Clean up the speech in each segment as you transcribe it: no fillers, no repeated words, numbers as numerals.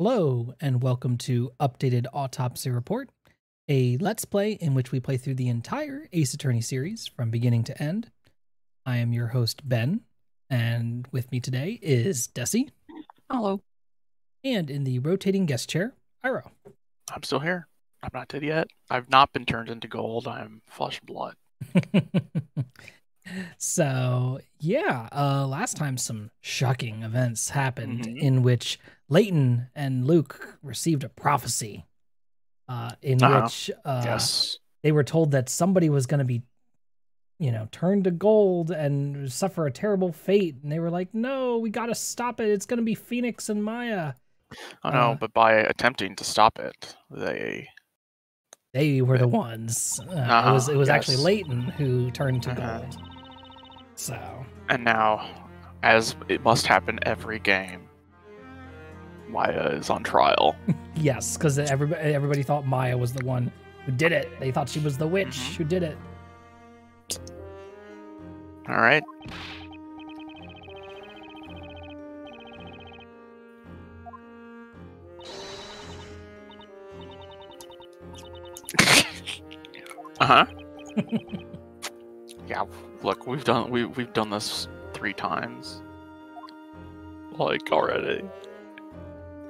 Hello, and welcome to Updated Autopsy Report, a Let's Play in which we play through the entire Ace Attorney series from beginning to end. I am your host, Ben, and with me today is Desi. Hello. And in the rotating guest chair, Iro. I'm still here. I'm not dead yet. I've not been turned into gold. I'm flesh and blood. So, yeah, last time some shocking events happened in which Layton and Luke received a prophecy in which they were told that somebody was going to be, turned to gold and suffer a terrible fate. And they were like, no, we got to stop it. It's going to be Phoenix and Maya. I know, but by attempting to stop it, they were the ones. It was actually Layton who turned to gold. So. And now, as it must happen every game, Maya is on trial. Yes, because everybody thought Maya was the one who did it. They thought she was the witch who did it. All right. Yeah, look, we've done this 3 times. Like, already.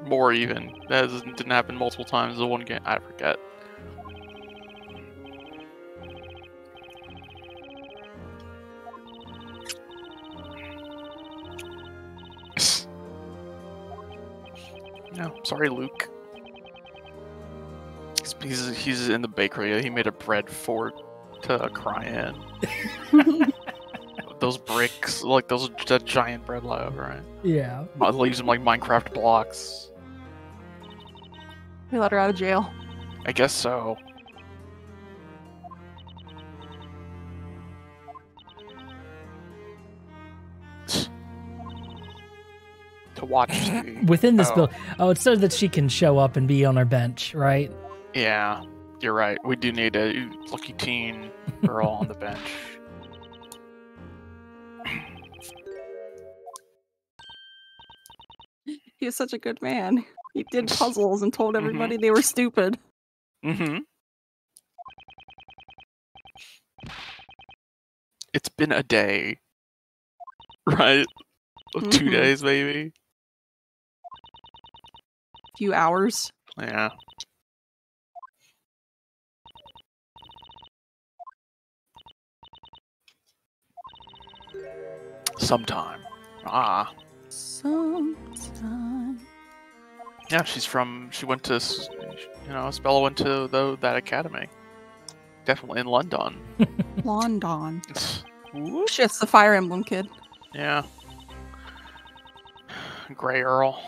More even. That didn't happen multiple times. The one game, I forget. No, sorry, Luke. He's in the bakery. He made a bread fort to cry in. Those bricks, like that giant bread loaf, right? Yeah. I'll use them like Minecraft blocks. They let her out of jail. I guess so. To watch within this build. Oh, it's so that she can show up and be on our bench, right? Yeah, you're right. We do need a lucky teen girl on the bench. He was such a good man. He did puzzles and told everybody they were stupid. It's been a day. Right? 2 days, maybe? Few hours. Yeah. Sometime. Sometime. Yeah, she went to, Spella went to that academy. Definitely in London. London. Shit's the Fire Emblem kid. Yeah. Grey Earl.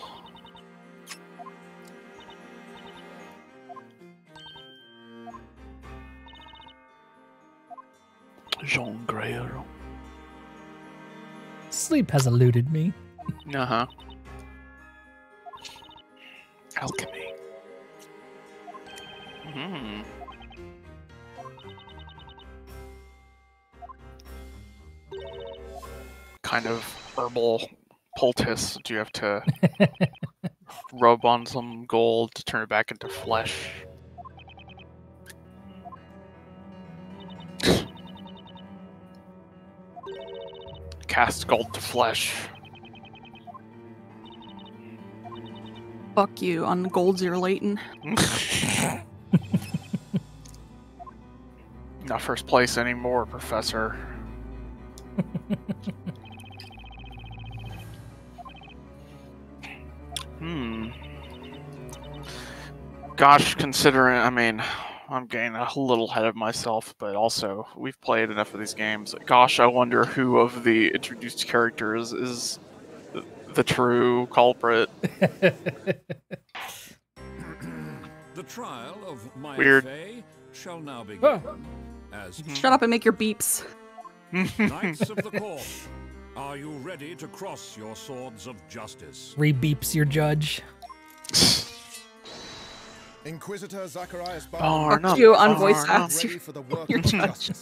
Jean Grey Earl. Sleep has eluded me. Alchemy. Kind of herbal poultice do you have to rub on some gold to turn it back into flesh? Cast gold to flesh. Fuck you on Gold Zero Layton. Not first place anymore, Professor. Gosh, considering, I'm getting a little ahead of myself, but also, we've played enough of these games. Gosh, I wonder who of the introduced characters is the true culprit. The trial of Maya Weird. Fey shall now begin. Shut up and make your beeps. Knights of the court, are you ready to cross your swords of justice? Re-beeps your judge. Inquisitor Zacharias Fuck you on voice acts. Your judge.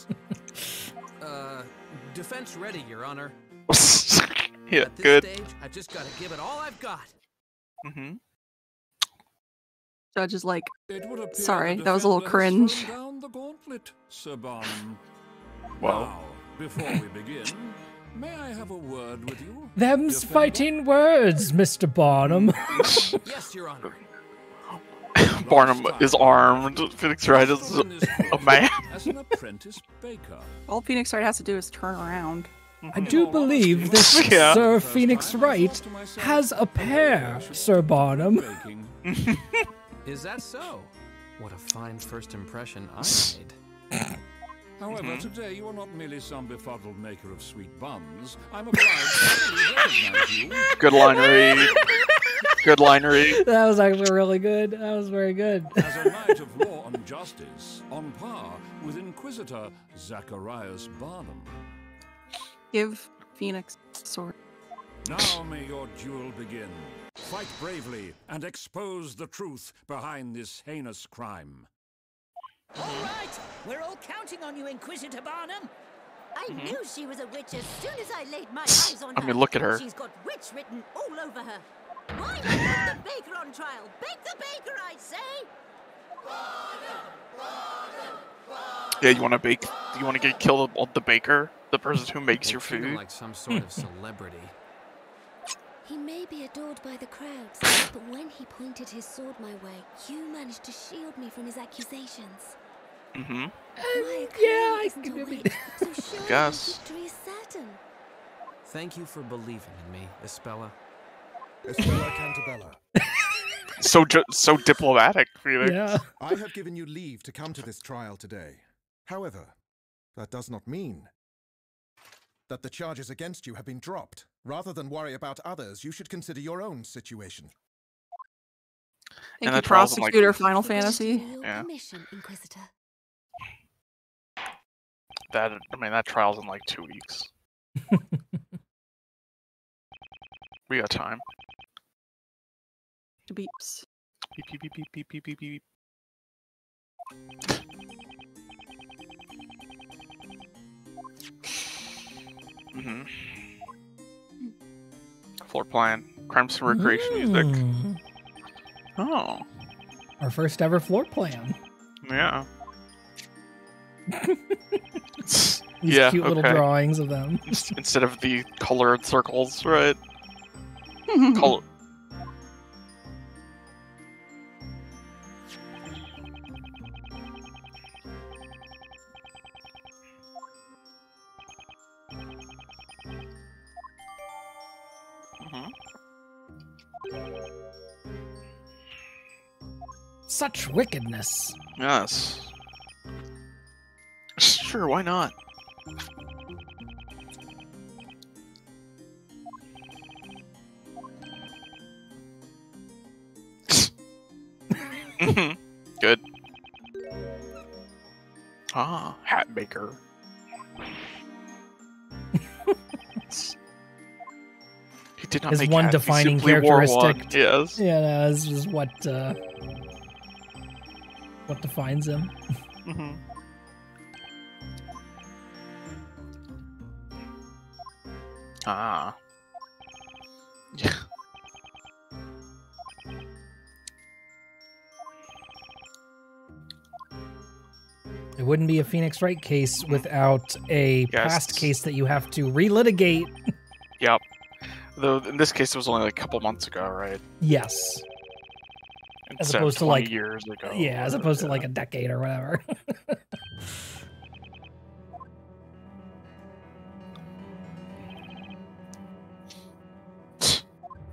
Defense ready, Your Honor. Yeah, At this good. stage, I just gotta give it all I've got. Judge is like, It would appear sorry, the that was a little defender has cringe. thrown down the gauntlet, Sir Barnum. Well. Now, before we begin, may I have a word with you? Them's Defender? fighting words, Mr. Barnum. Yes, Your Honor. Barnum is armed. Phoenix Wright is a man. As an apprentice baker. All Phoenix Wright has to do is turn around. I do believe this Yeah. Sir Phoenix Wright has a pair, Sir Barnum. Baking. Is that so? What a fine first impression I made. However, today you are not merely some befuddled maker of sweet buns. I'm obliged to fully recognize you. Good line read. Good line read. That was actually really good. That was very good. As a knight of law and justice, on par with Inquisitor Zacharias Barnum. Give Phoenix a sword. Now may your duel begin. Fight bravely and expose the truth behind this heinous crime. All right, we're all counting on you, Inquisitor Barnum. I knew she was a witch as soon as I laid my eyes on her. I mean, look at her. She's got witch written all over her. Why not put the baker on trial? Bake the baker, I say! Yeah, you want to bake? You want to get killed the baker, the person who makes your Feeling food? like some sort of celebrity. He may be adored by the crowds, but when he pointed his sword my way, you managed to shield me from his accusations. Mm-hmm. My yeah, isn't a witch, so surely Guess. victory is certain. Thank you for believing in me, Espella. Estella Cantabella, So diplomatic, Phoenix. Yeah. I have given you leave to come to this trial today. However, that does not mean that the charges against you have been dropped. Rather than worry about others, you should consider your own situation. Thank And you, the trial's in, like- Prosecutor Final Fantasy. Your Yeah. permission, Inquisitor. That trial's in like 2 weeks. We got time. Beeps. Beep, beep, beep, beep, beep, beep, beep, beep. Mm-hmm. Floor plan. Crime scene recreation music. Mm. Oh, Our first ever floor plan. yeah. These Yeah, cute little okay. drawings of them. Instead of the colored circles, right? Color. Mhm. Such wickedness. Yes. Sure, why not? Mhm. Good. Ah, hat maker. He did not His make one hats, he defining simply wore one. characteristic. Yes. Yeah, no, this is what defines him. Mhm. Ah. Yeah. It wouldn't be a Phoenix Wright case without a past case that you have to relitigate. Yep. Though in this case it was only like a couple months ago, right? Yes. As Instead opposed of to 20 like years ago. Yeah, as opposed to like a decade or whatever.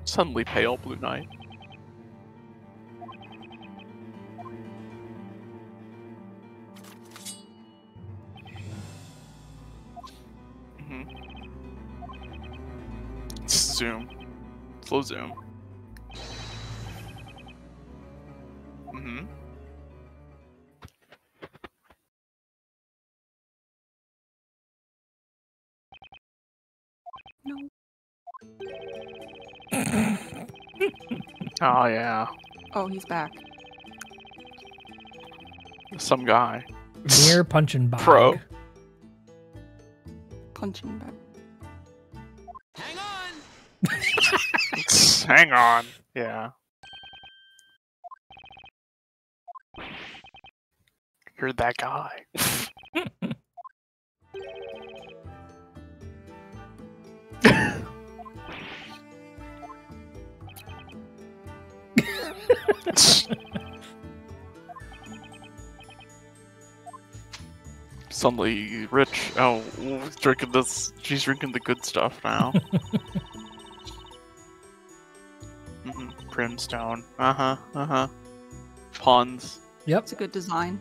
Suddenly pale blue night. Zoom. Slow zoom. Mm-hmm. No. Oh yeah. Oh, he's back. Some guy. Mere punching bag. Pro. Punching back. Hang on! Hang on. Yeah. You're that guy. Suddenly rich. Oh, drinking this. She's drinking the good stuff now. Brimstone. Puns. Yep. It's a good design.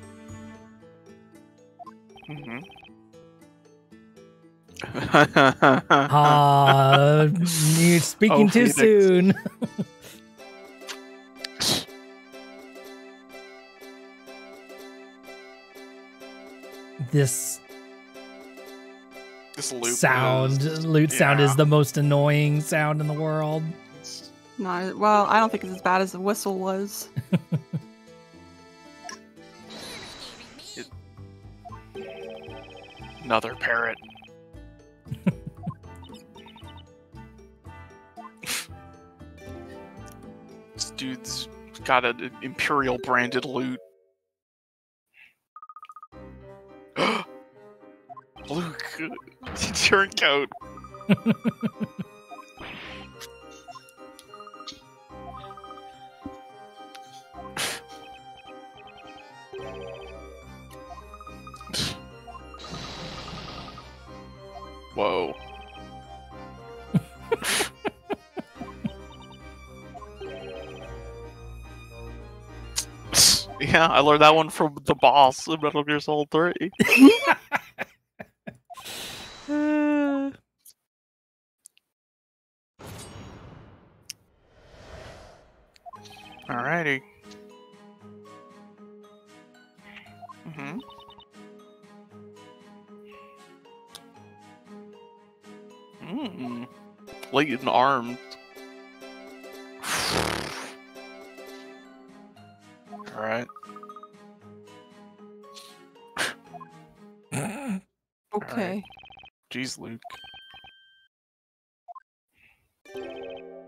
You're speaking too Phoenix. soon. This loop sound, lute sound is the most annoying sound in the world. Not well. I don't think it's as bad as the whistle was. Another parrot. This dude's got an Imperial branded loot. Luke, turncoat. Whoa. Yeah, I learned that one from the boss in Metal Gear Solid 3. Alrighty. Layton armed. Alright. Okay. Jeez, Luke.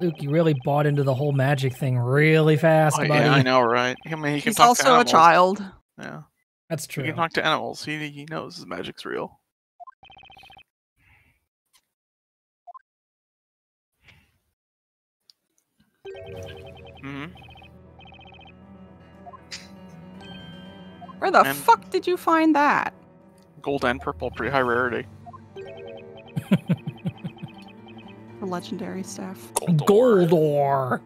Luke, you really bought into the whole magic thing really fast, buddy. Yeah, I know, right? I mean, he can He's talk to also a animals. child. Yeah. That's true. He can talk to animals. He knows his magic's real. Where the And- fuck did you find that? Gold and purple, pretty high rarity. For legendary stuff. Goldor.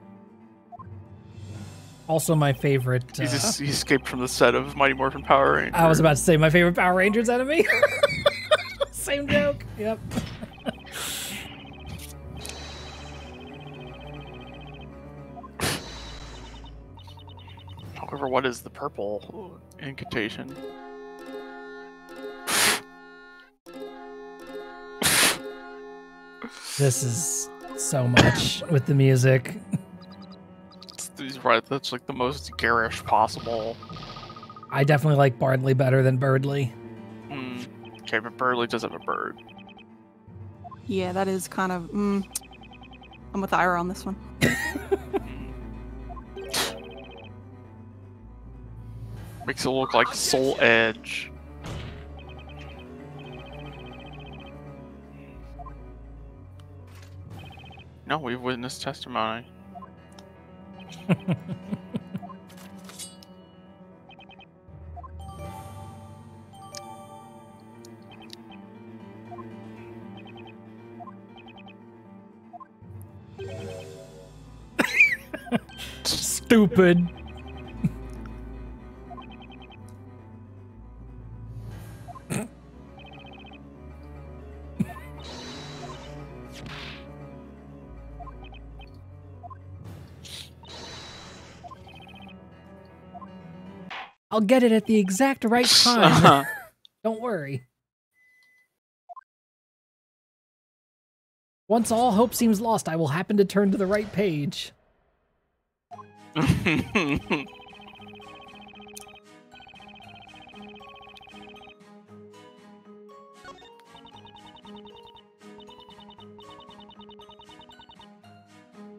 Also my favorite. He escaped from the set of Mighty Morphin Power Rangers. I was about to say my favorite Power Rangers enemy. Same joke. Yep. However, what is the purple incantation? This is so much with the music. He's right, that's like the most garish possible. I definitely like Bardley better than Birdley. Okay, but Birdley does have a bird. Yeah, that is kind of. I'm with Ira on this one. Makes it look like Soul Edge. No, we've witnessed testimony. Stupid. I'll get it at the exact right time. Don't worry. Once all hope seems lost, I will happen to turn to the right page.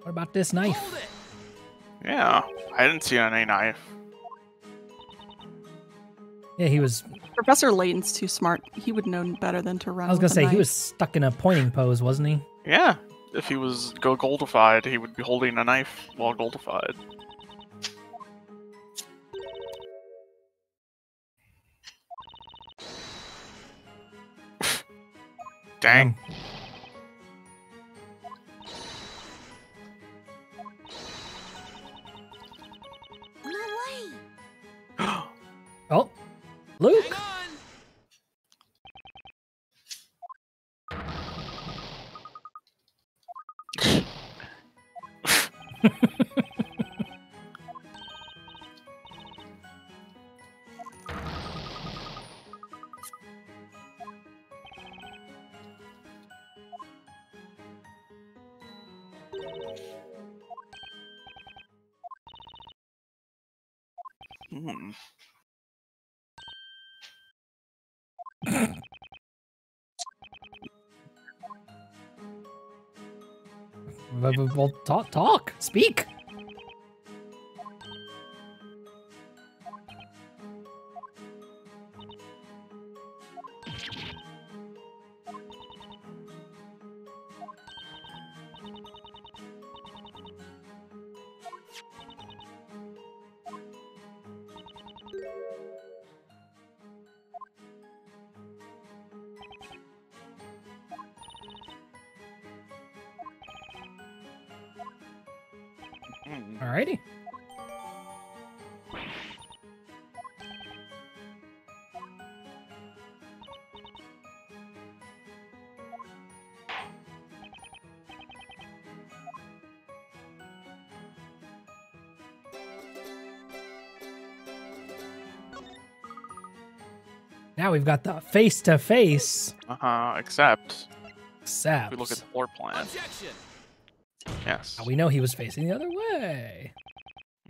What about this knife? Yeah, I didn't see any knife. Yeah, he was. Professor Layton's too smart. He would know better than to run. I was gonna with a say he knife. was stuck in a pointing pose, wasn't he? Yeah. If he was goldified, he would be holding a knife while goldified. Dang. No way! Oh, Luke. Hang on! Hmm. Well, talk, speak. Alrighty. Now we've got the face-to-face. Except Except if we look at the floor plan. Objection! Yes. we know he was facing the other way.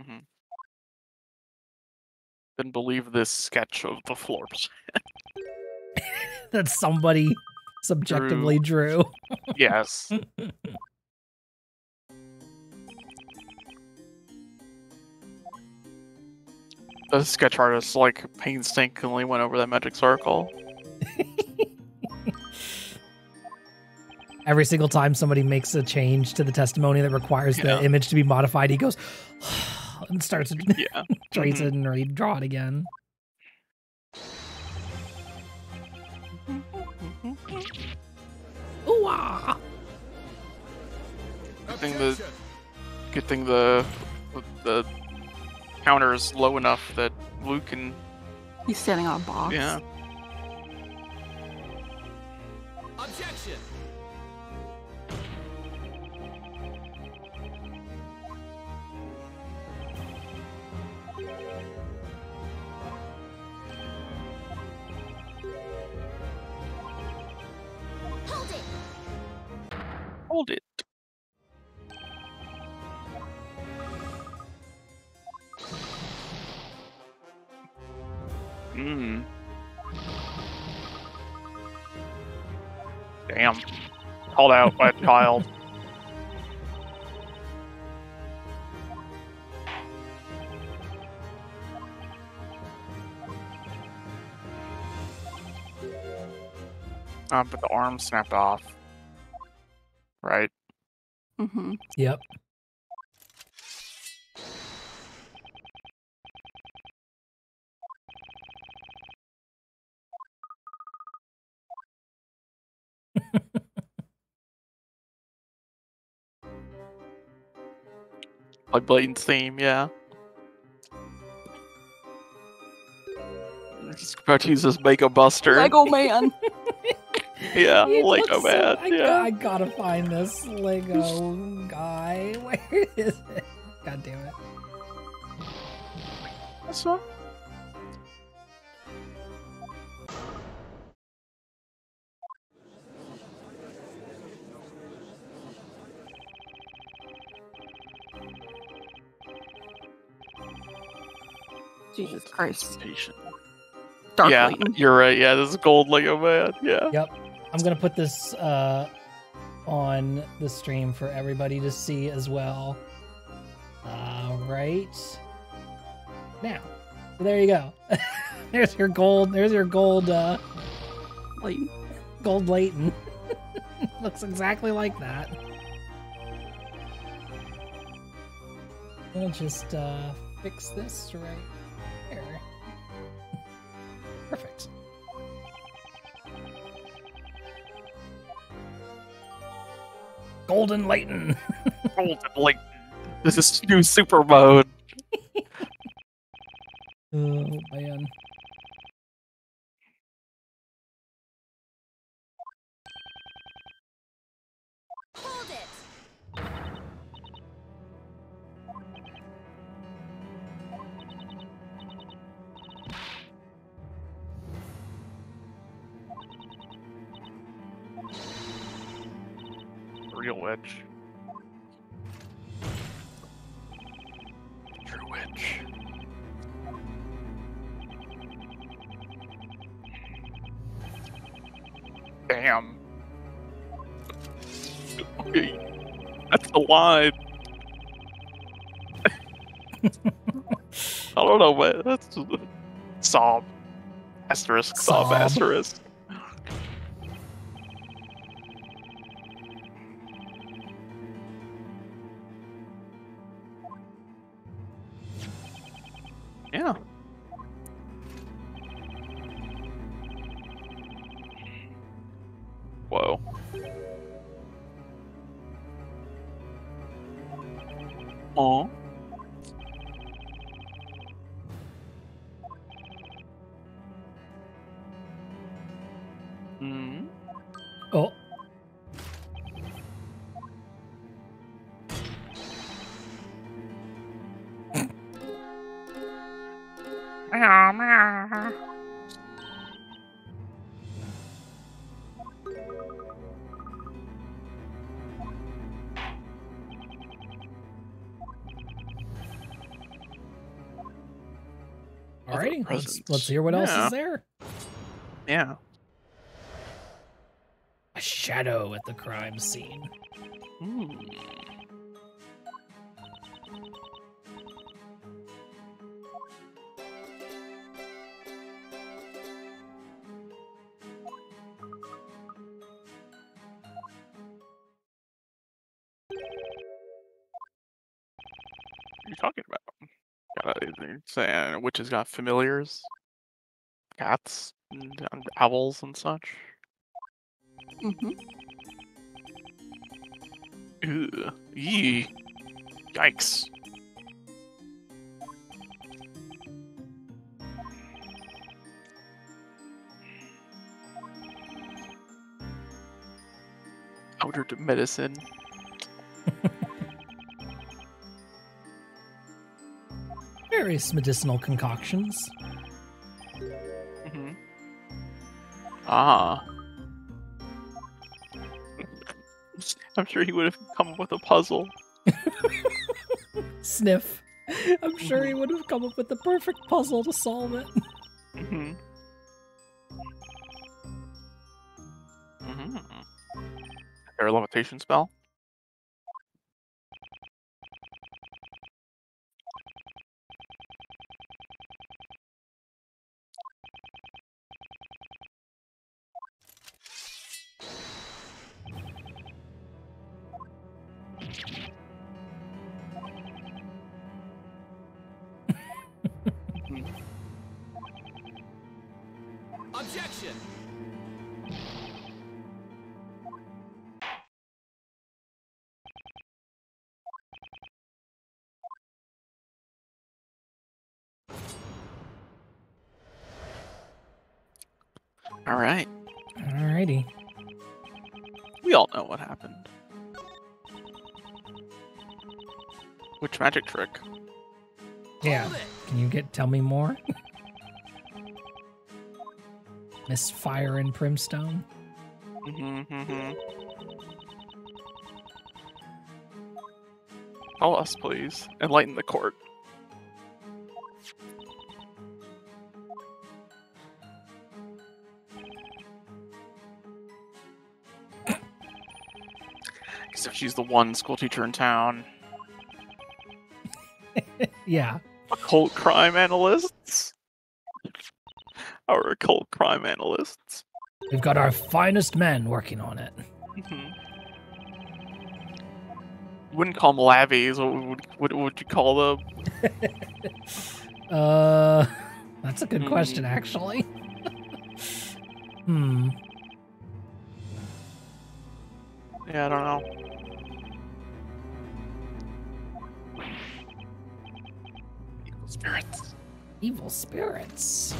Mm-hmm. Didn't believe this sketch of the floor plan. That somebody subjectively drew. Yes. The sketch artist like painstakingly went over that magic circle. Every single time somebody makes a change to the testimony that requires the image to be modified, he goes and starts trace it and redraw it again. Ooh-ah! Good thing the counter is low enough that Luke can. He's standing on a box. Yeah. Objection! Hold it! Hold it. Damn. Called out by a child. But the arm snapped off. Right? Mm-hmm. Yep. Like Bladen's theme, yeah. He's about to use this Mega Buster. Lego Man. Yeah, He Lego looks Man. I gotta find this Lego guy. Where is it? God damn it. This one? Jesus Christ. Patient. Dark Yeah, Layton. you're right. Yeah, this is gold Lego Man. Yeah. Yep. I'm gonna put this on the stream for everybody to see as well. Right now. There you go. There's your gold. There's your gold. Layton. Gold Layton. Looks exactly like that. We'll just fix this right here. Perfect. Golden Layton. Golden Layton. This is new super mode. Oh man. Hold it! Real witch. True witch. Damn. Okay. That's the line. I don't know, man. That's sob. Asterisk. Sob. Sob. Asterisk. Yeah. Whoa. Aw. Hmm. Oh. Alrighty, let's hear what else is there. Yeah. A shadow at the crime scene. What are you talking about? Saying witches got familiars, cats, and owls and such. Ew. Yee. Yikes. Powder to medicine. Various medicinal concoctions. Ah. I'm sure he would have come up with a puzzle. Sniff. I'm sure he would have come up with the perfect puzzle to solve it. Air levitation spell? Objection! All right. Alrighty. We all know what happened. Which magic trick? Yeah. Can you tell me more? Misfire and Primstone? Tell us, please. Enlighten the court. As if she's the one school teacher in town. Yeah. Occult crime analysts? Our occult crime analysts. We've got our finest men working on it. Wouldn't call them labbies. What would you call them? That's a good question, actually. Yeah, I don't know. Evil spirits. Evil spirits.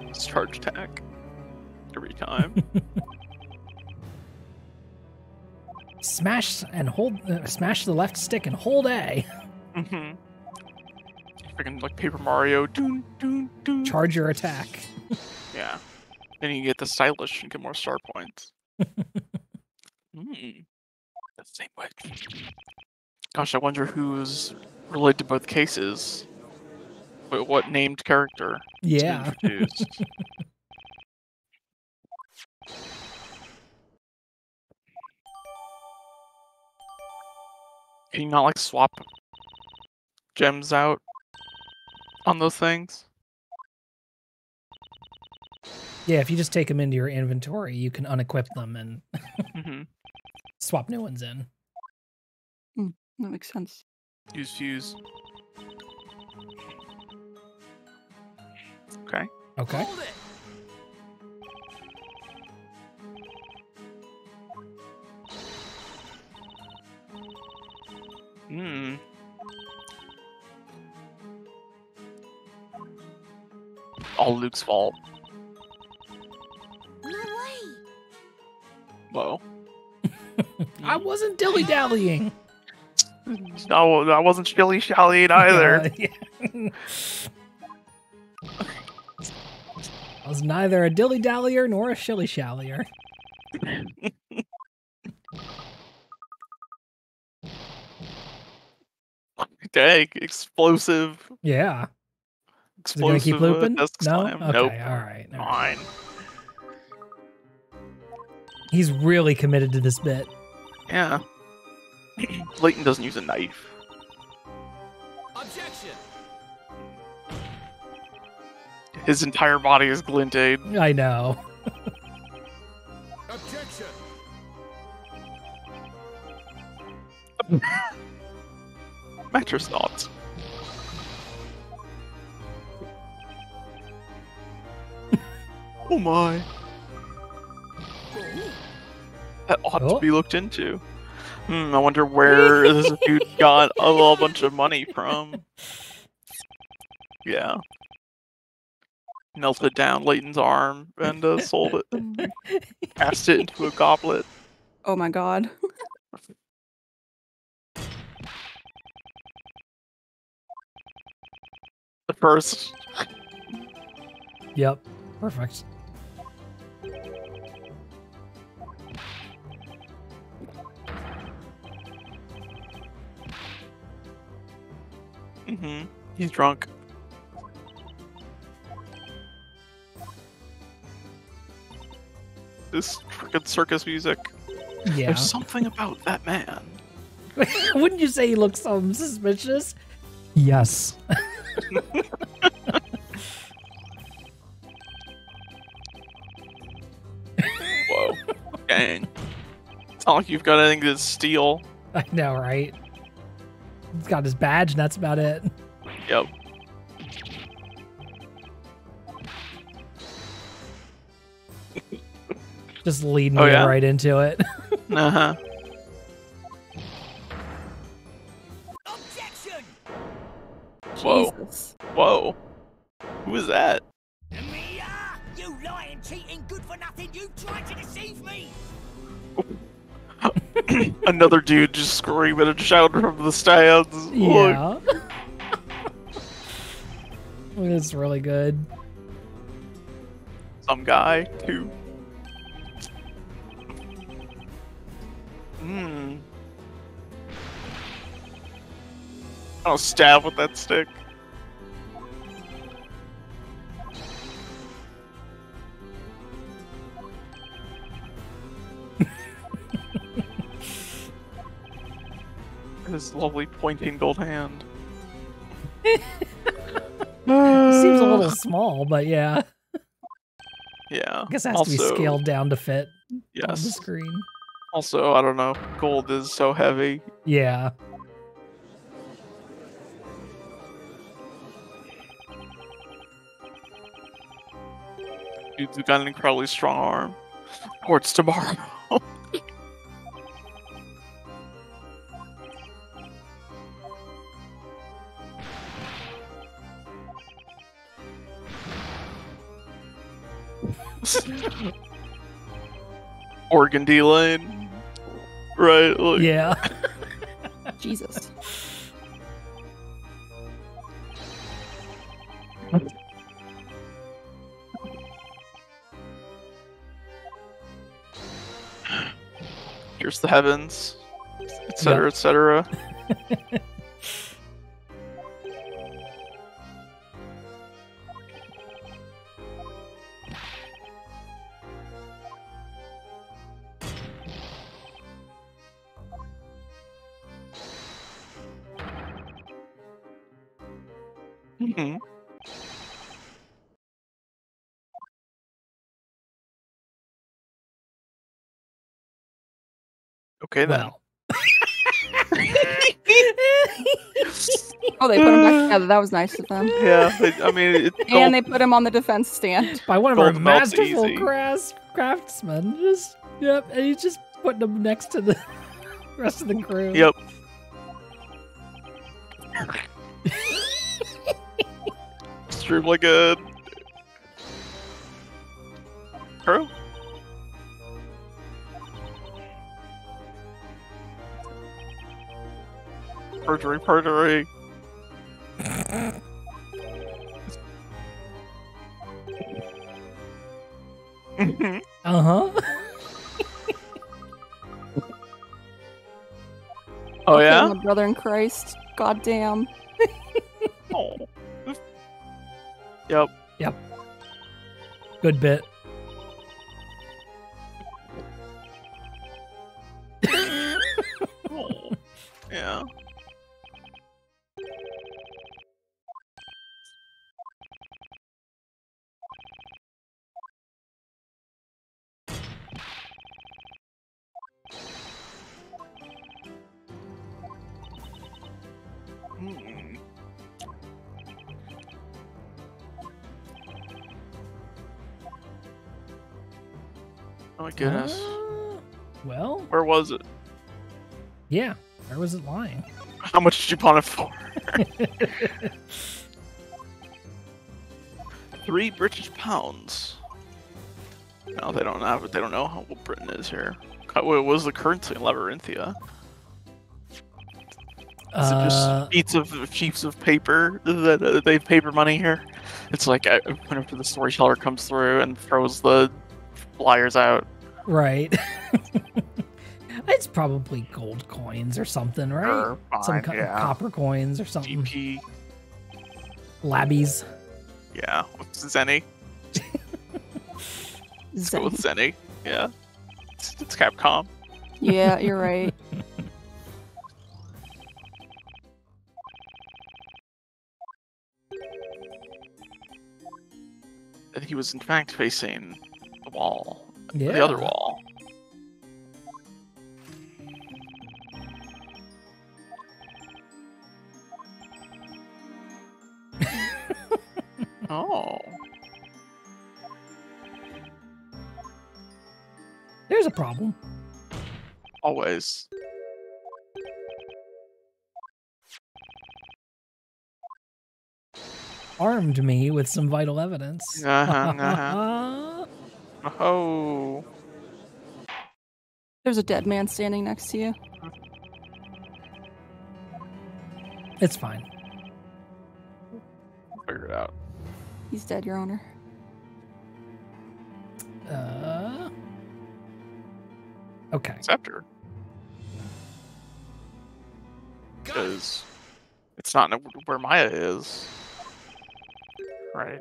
It's charge attack. Every time. Smash and hold. Smash the left stick and hold A. Freaking like Paper Mario. Doon, doon, doon. Charge your attack. Yeah. Then you get the stylish and get more star points. The same way. Gosh, I wonder who's related to both cases. But what named character? Yeah. Introduced? Can you not like swap gems out on those things? Yeah, if you just take them into your inventory, you can unequip them and swap new ones in. That makes sense. Use fuse. Okay. Okay. All Luke's fault. No way. Whoa. I wasn't dilly-dallying. No, I wasn't shilly-shallying either. I was neither a dilly-dallyer nor a shilly-shallyer. Dang, explosive. Yeah. Is it gonna Explosive keep looping? desk No? slam. Okay, Nope. alright. Fine. He's really committed to this bit. Yeah. Layton doesn't use a knife. Objection. His entire body is glinted. I know. Objection. Mattress thoughts. Oh my. That ought to be looked into. I wonder where this dude got a little bunch of money from. Yeah. Melted down Layton's arm and sold it. And cast it into a goblet. Oh my god. The first. Yep. Perfect. He's drunk. This frickin' circus music. Yeah. There's something about that man. Wouldn't you say he looks suspicious? Yes. Whoa. Dang. It's not like you've got anything to steal. I know, right? He's got his badge, and that's about it. Yep. Just leading me right into it. Uh-huh. Objection! Whoa. Jesus. Whoa. Who is that? Mia! You lying, cheating, good for nothing, you tried to deceive me! Another dude just screaming and shouting from the stands. Yeah. It's really good. Some guy, too. I'll stab with that stick. His lovely pointing gold hand. seems a little small, but yeah. Yeah. I guess it has to be scaled down to fit on the screen. Also, I don't know. Gold is so heavy. Yeah. Dude's got an incredibly strong arm. Ports tomorrow. Organdy Lane. Right? Like... Yeah. Jesus. Here's the heavens, etc., etc. Mm-hmm. Okay then. Oh, they put him back together. That was nice of them. Yeah, I mean, and they put him on the defense stand by one of our Gold melts masterful easy. craftsmen. Just and he's just putting him next to the rest of the crew. Yep. Stream like a crew. Perjury. Uh-huh. Oh, Okay, yeah? my brother in Christ. God damn. Oh. Yep. Yep. Good bit. Oh. Yeah. Hmm. Oh my goodness. Well, Where was it? yeah. Where was it lying? How much did you pawn it for? 3 British pounds. No, they don't have it. They don't know what Britain is here. What was the currency in Labyrinthia? Is it just sheets of paper that they have paper money here? It's like whenever the storyteller comes through and throws the flyers out. Right. It's probably gold coins or something, right? Some copper coins or something. GP. Labbies. Yeah. What's Zenny? Let's go with Zenny. Yeah. It's Capcom. Yeah, you're right. And he was in fact facing the wall. Yeah. The other wall. Oh. There's a problem. Always. Armed me with some vital evidence. Oh. There's a dead man standing next to you. It's fine. Figure it out. He's dead, Your Honor. Okay. Scepter. Because it's not where Maya is. Right.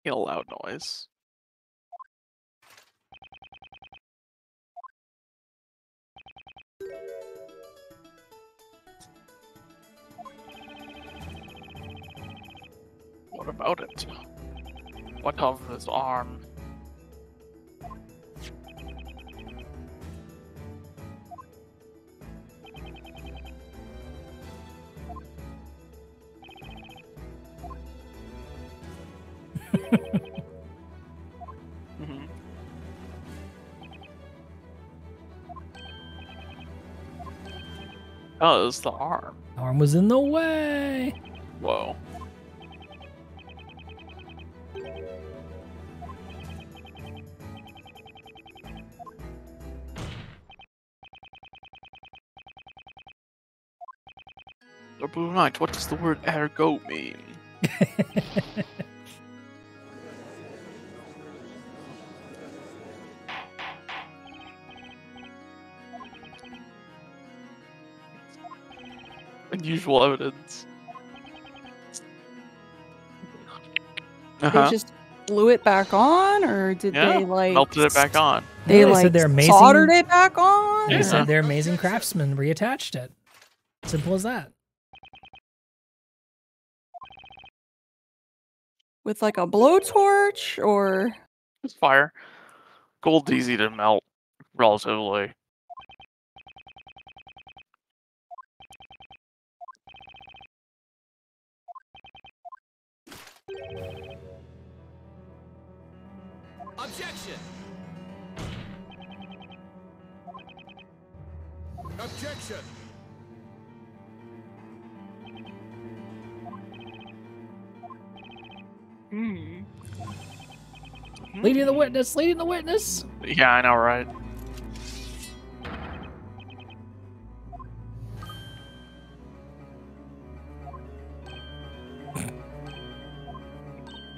A loud noise. What about it? What of this arm? Oh, it was the arm. Arm was in the way. Whoa. The Blue Knight, what does the word ergo mean? Unusual evidence. They just blew it back on, or did they like melted it back on? They said like they're amazing, soldered it back on. They said they're amazing craftsmen. Reattached it. Simple as that. With like a blowtorch, or Just fire. Gold's easy to melt, relatively. Objection! Objection! Leading the witness, leading the witness. Yeah, I know, right?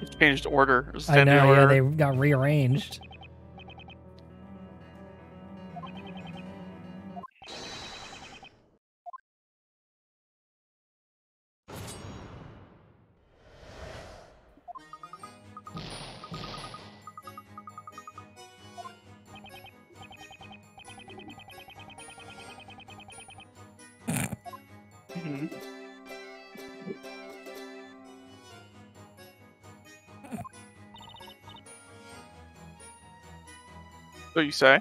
It's changed order. I know, order. yeah, they got rearranged. What you say?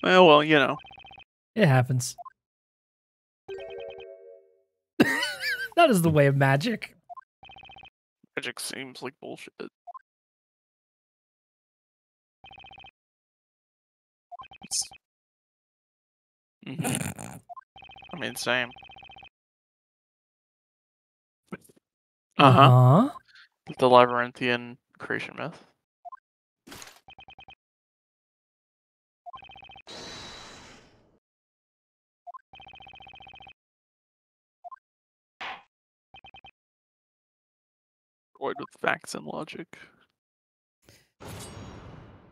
Well, you know. It happens. That is the way of magic. Magic seems like bullshit. I mean, same. Uh-huh. The labyrinthian creation myth. Void with facts and logic.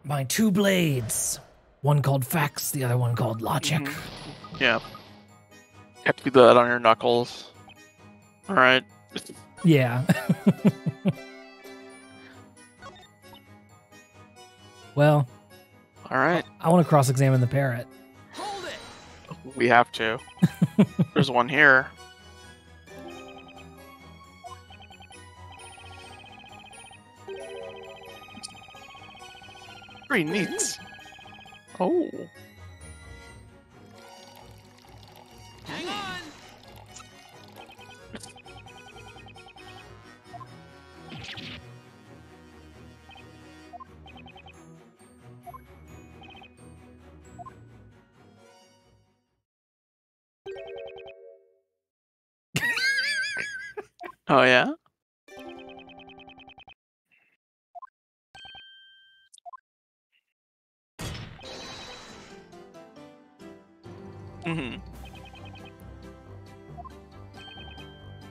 My two blades. One called facts, the other one called logic. Yeah. Have to do that on your knuckles. Alright. Yeah. Well. Alright. I want to cross-examine the parrot. Hold it! We have to. There's one here. Pretty neat. Oh. Hang on! Oh, yeah? Mm-hmm.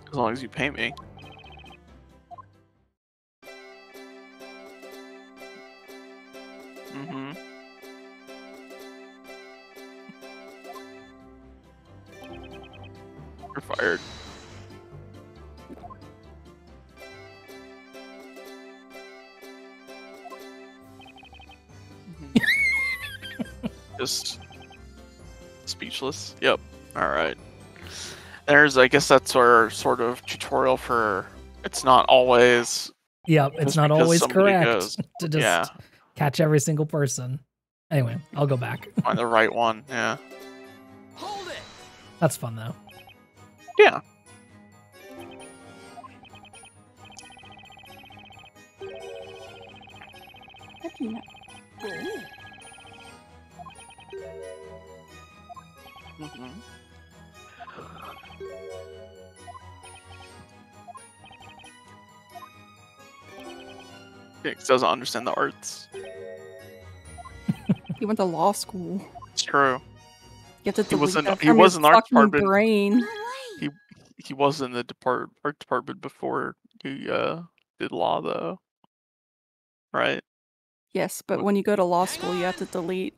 As long as you pay me. Mm-hmm. You're fired. Just speechless. Yep. All right. I guess that's our sort of tutorial for. It's not always. Yep, it's not always correct to just yeah. catch every single person. Anyway, I'll go back. Find the right one. Yeah. Hold it. That's fun though. Yeah. Mm-hmm. Phoenix doesn't understand the arts. He went to law school. It's true. You have to He was in delete that he from was your in art fucking department. brain. He was in the art department before he did law though. Right? Yes, but when you go to law school, you have to delete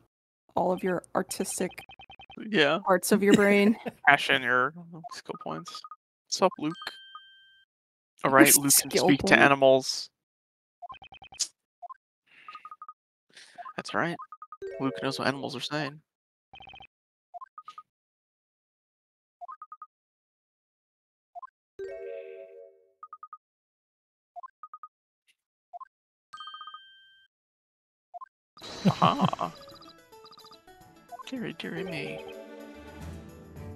all of your artistic Yeah. parts of your brain. Cash in your skill points. What's up, Luke? Alright, Luke can skill speak point. to animals. That's right. Luke knows what animals are saying. Aha. Deary, deary me.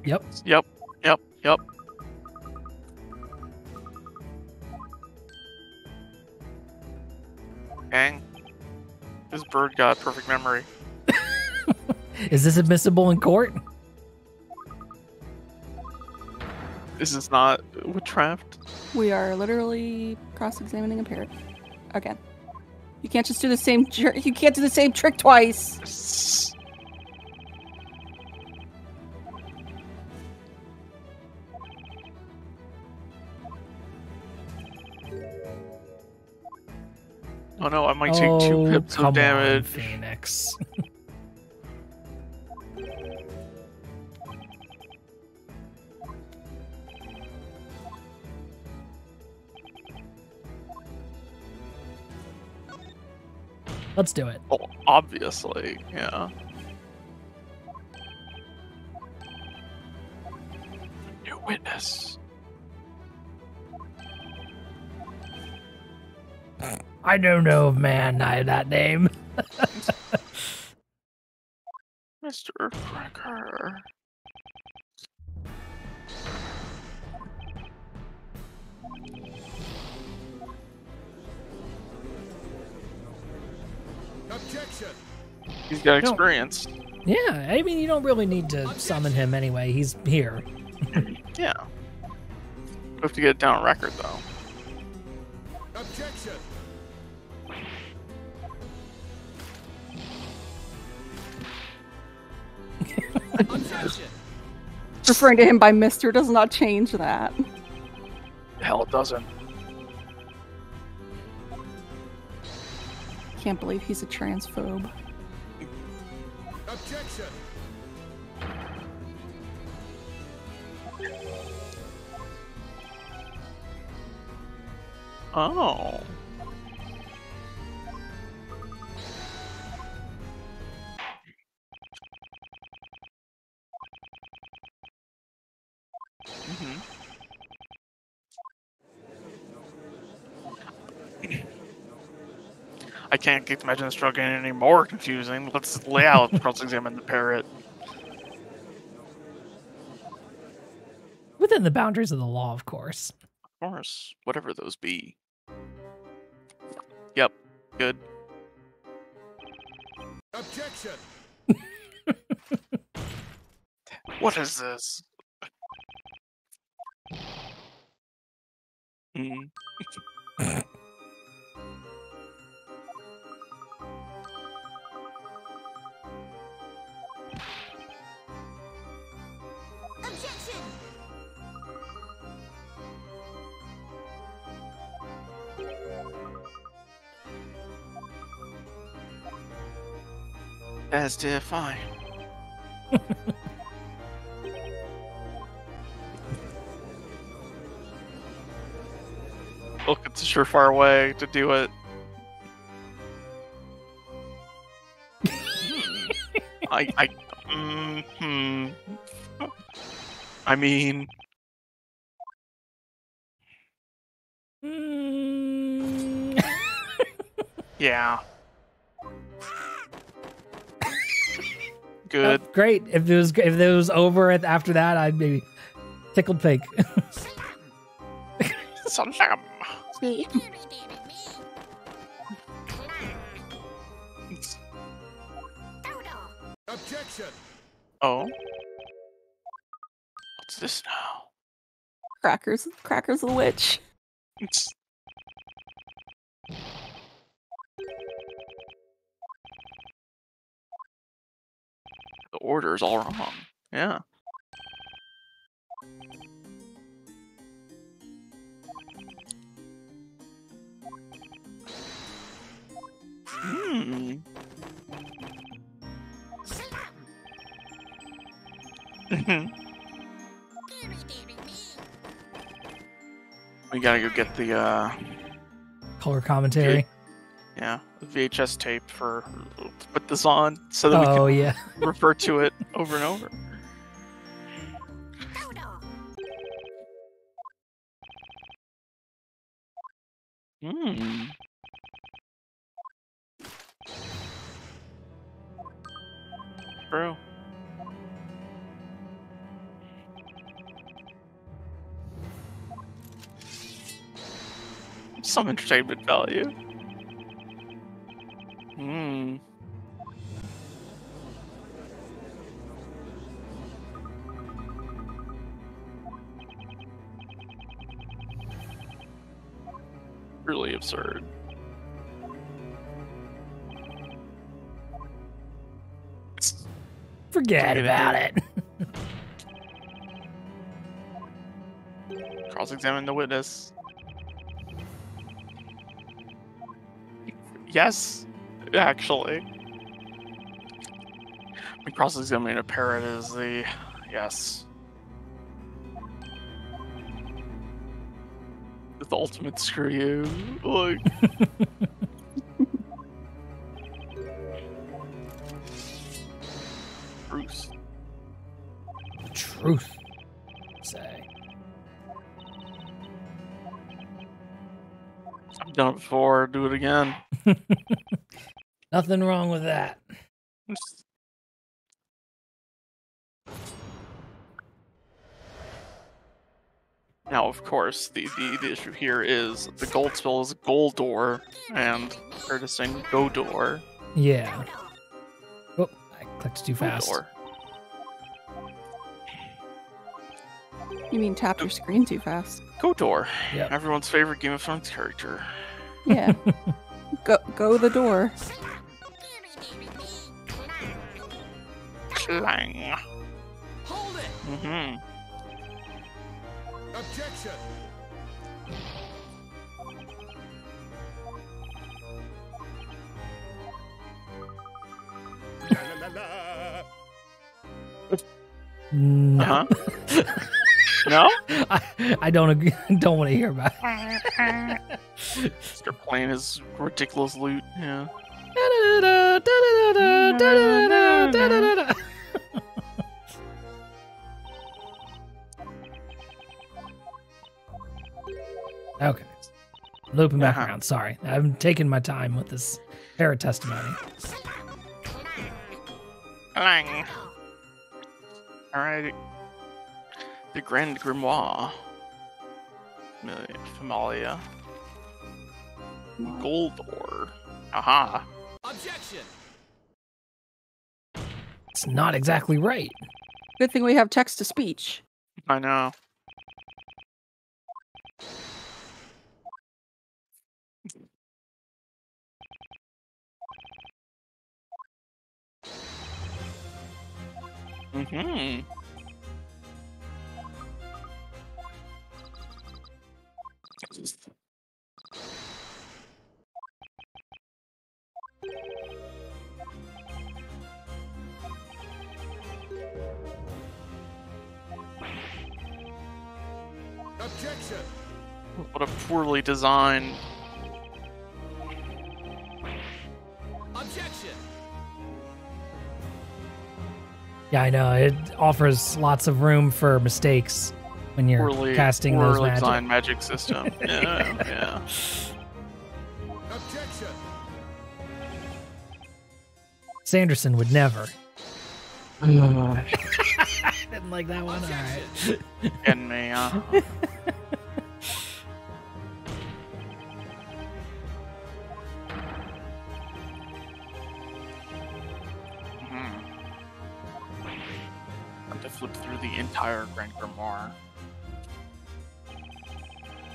Yep. Yep. Yep. Yep. Dang. This bird got perfect memory. Is this admissible in court? This is not witchcraft. We are literally cross-examining a parrot. Again. You can't just do the same you can't do the same trick twice. Oh no, I might take 2 pips of damage. On, Phoenix. Let's do it. Oh, obviously, yeah. New witness. I don't know of man by that name. Mr. Cracker. Objection. He's got experience. Yeah, I mean, you don't really need to summon him anyway. He's here. Yeah. We have to get it down on record, though. Objection. Referring to him by Mr. does not change that. Hell, it doesn't. Can't believe he's a transphobe. Objection. Oh. Mm-hmm. I can't imagine this struggle getting any more confusing. Let's lay out. Let's examine the parrot. Within the boundaries of the law, of course. Of course, whatever those be. Yep, good. Objection. What is this? Mm. Objection! Testify. Look, it's a surefire way to do it. I mean, yeah. Good. Oh, great. If it was over after that, I'd maybe tickled pink. Salam. Objection! Oh. What's this now? Crackers the witch. It's... The order is all wrong. Yeah. Hmm. We gotta go get the Color commentary. yeah, the VHS tape to put this on so that we can refer to it over and over. Hmm. True. Some entertainment value. Hmm. Really absurd. Forget about it. Cross-examine the witness. Yes, actually. Cross-examining a parrot is the... yes. The ultimate screw you. Like... Bruce. Truth. Say. I've done it before, do it again. Nothing wrong with that. Now, of course, the issue here is the gold spell is Goldor, and they're just saying Godor. Yeah. Oh, I clicked too fast. Godor. You mean tap your screen too fast? Godor. Yep. Everyone's favorite Game of Thrones character. Yeah. Go the door. Clang. Hold it! Mm-hmm. Objection! La, la, la, la. No. Uh-huh. No? I don't agree. Don't want to hear about it. Start playing his ridiculous loot. Yeah. Okay. Looping back around. Sorry. I'm taking my time with this parrot testimony. Clang. Alright. The Grand Grimoire. Familia. Goldor. Aha. Objection! It's not exactly right. Good thing we have text to speech. I know. Mm-hmm. Objection! What a poorly designed. Objection! Yeah, I know. It offers lots of room for mistakes when you're casting those magic. Designed magic system. Yeah, yeah. Objection! Sanderson would never. Didn't like that one? Alright. Getting me, to flip through the entire Grand Grimoire.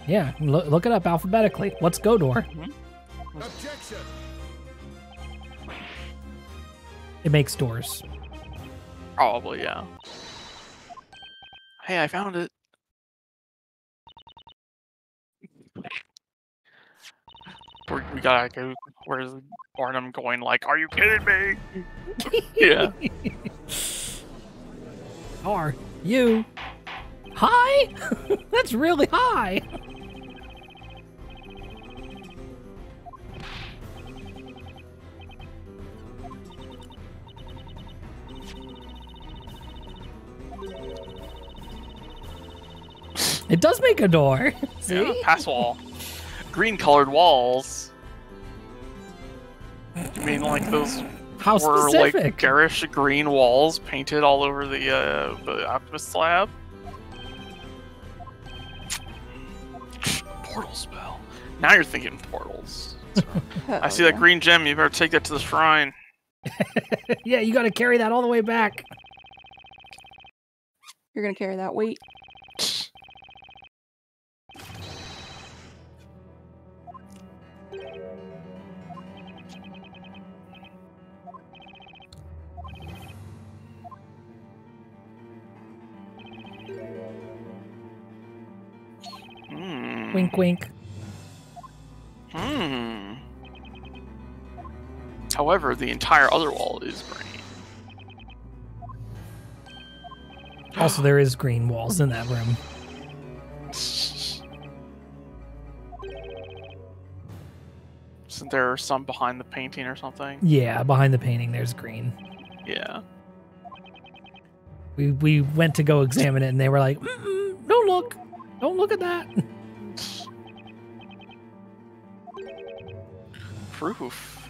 Yeah, look it up alphabetically. What's Godor? Objection! It makes doors. Probably, yeah. Hey, I found it. We gotta go. Where's Barnum going? Like, are you kidding me? Yeah. Are you high? That's really high. It does make a door. See? Yeah, pass wall. Green colored walls. You mean like those How specific? Like garish green walls painted all over the Optimus slab? Portal spell. Now you're thinking portals. I see that green gem. You better take that to the shrine. Yeah, you got to carry that all the way back. You're gonna carry that weight. Wink, wink. However, the entire other wall is green. Also, there is green walls in that room. Isn't there some behind the painting or something? Yeah, behind the painting, there's green. Yeah. We went to go examine it, and they were like, "Don't look! Don't look at that." Proof.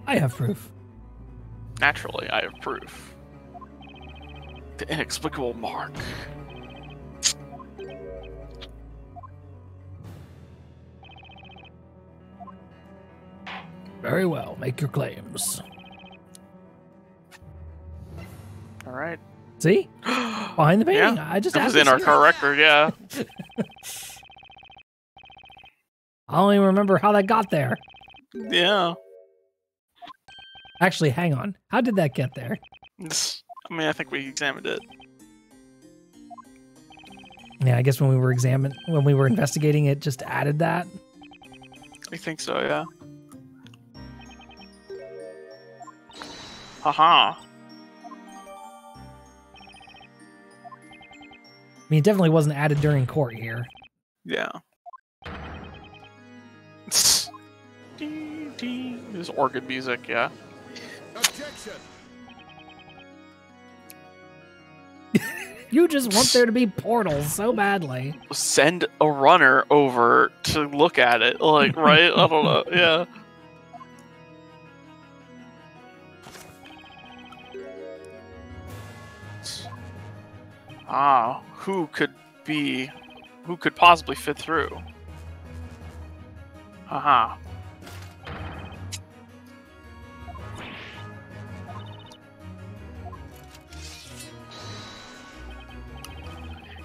I have proof. Naturally, I have proof. The inexplicable mark. Very well. Make your claims. All right. See? Behind the painting. Yeah, I just that was in our car record, yeah. I don't even remember how that got there. Yeah. Actually, hang on. How did that get there? I mean, I think we examined it. Yeah, I guess when we were investigating it, just added that. I think so, yeah. Haha. I mean, it definitely wasn't added during court here. Yeah. There's organ music, yeah. Objection! You just want there to be portals so badly. Send a runner over to look at it, like, right? I don't know, yeah. Ah, who could possibly fit through? Haha.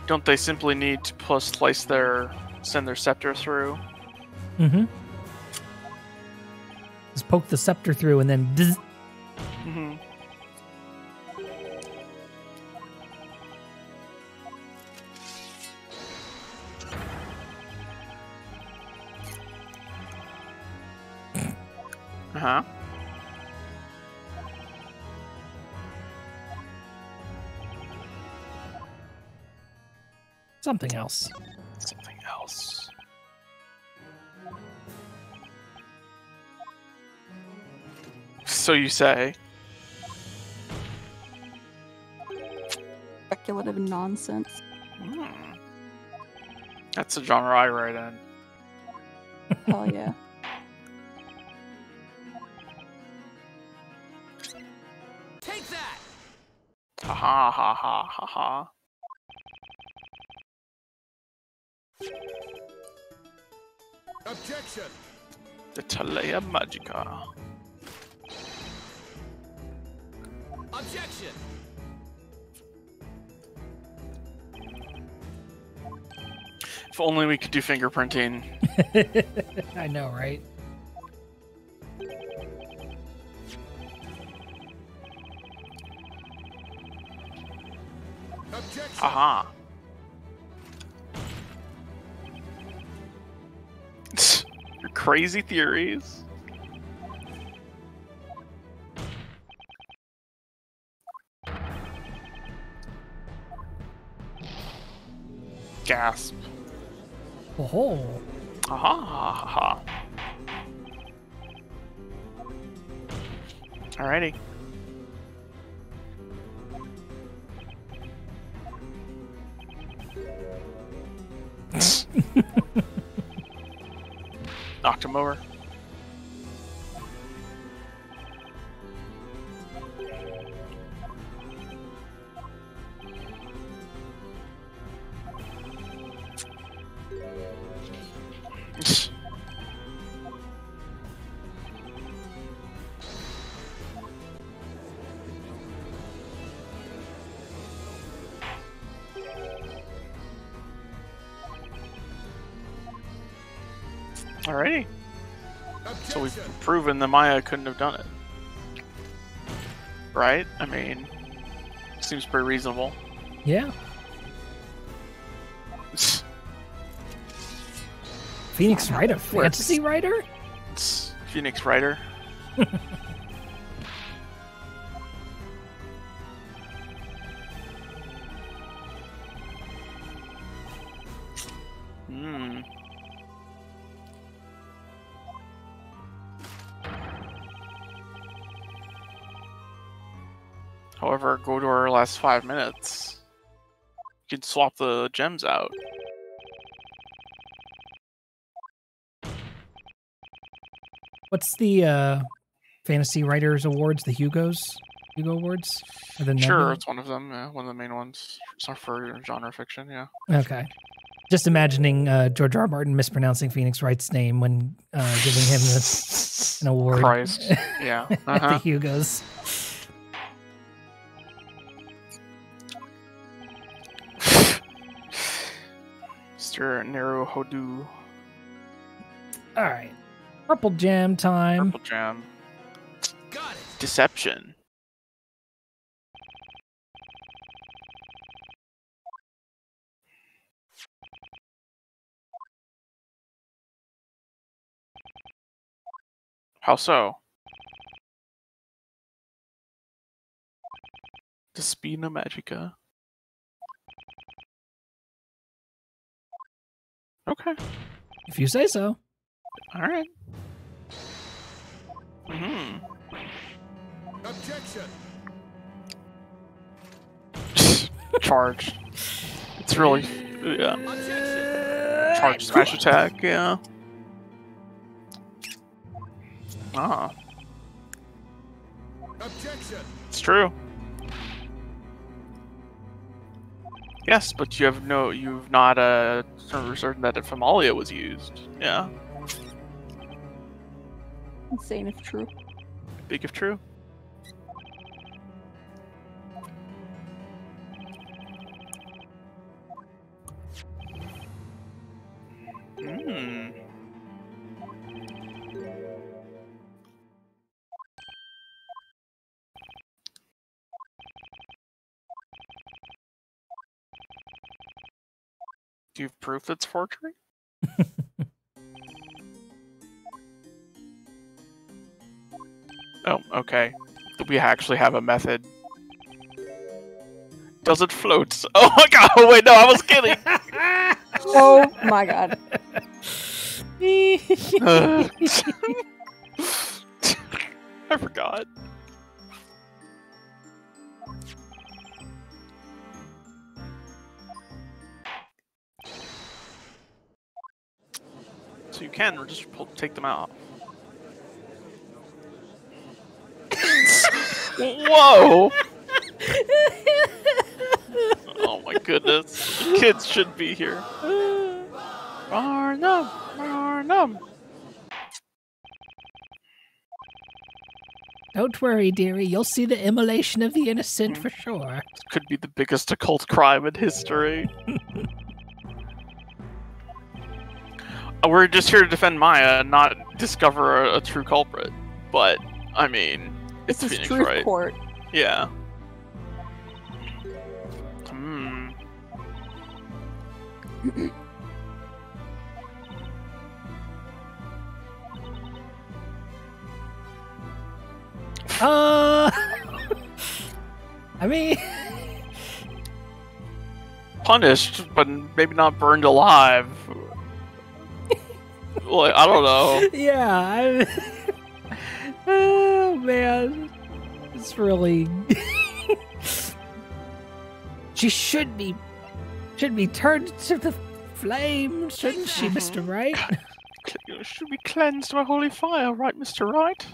Don't they simply need to send their scepter through? Mm-hmm. Just poke the scepter through and then dzz. Mm-hmm. Uh-huh. Something else. Something else. So you say. Speculative nonsense. That's a genre I write in. Hell yeah. Take that! Ha ha ha ha ha ha. Objection! The Talea Magica. Objection! If only we could do fingerprinting. I know, right? Objection! Haha. Your crazy theories. Gasp. Oh. Haha ha ha. Alrighty. Knocked him over. Alrighty. So we've proven that Maya couldn't have done it. Right? I mean, seems pretty reasonable. Yeah. Phoenix Wright, a fantasy writer? It's Phoenix Writer. However, go to our last 5 minutes. You can swap the gems out. What's the Fantasy Writers Awards, the Hugo Awards? Sure, it's one of them, yeah, one of the main ones. It's not for genre fiction, yeah. Okay. Just imagining George R. R. Martin mispronouncing Phoenix Wright's name when giving him an award. Christ, yeah. At the Hugos. Mr. Nero Hodu. Alright. Purple Jam time. Purple Jam. Got it. Deception. How so? Despina Magica. Okay. If you say so. Alright. Objection! Charged. It's really, yeah. Charge smash attack, yeah. Ah. Objection! It's true. Yes, but you've not certain that Ephemeria was used. Yeah. Insane if true. Big if true. Do you have proof it's forgery? Oh, okay. We actually have a method. Does it float? Oh my god! Oh wait, no, I was kidding! Oh my god. I forgot. So you can just take them out. Whoa! Oh my goodness. The kids should be here. Barnum! Barnum! Don't worry, dearie. You'll see the immolation of the innocent for sure. Could be the biggest occult crime in history. We're just here to defend Maya, not discover a true culprit. But, I mean, it's This is Phoenix truth Wright. court. Yeah. I mean, punished, but maybe not burned alive. Like, I don't know. Yeah. Oh man, it's really. She should be turned to the flame, shouldn't she, Mr. Wright? Should be cleansed by holy fire, right, Mr. Wright?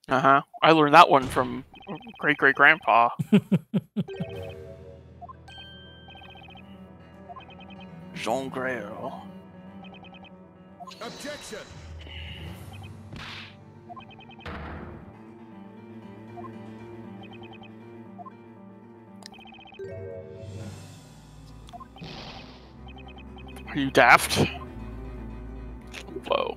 Uh-huh. I learned that one from great-great-grandpa. Jean Grail. Objection! Are you daft? Whoa.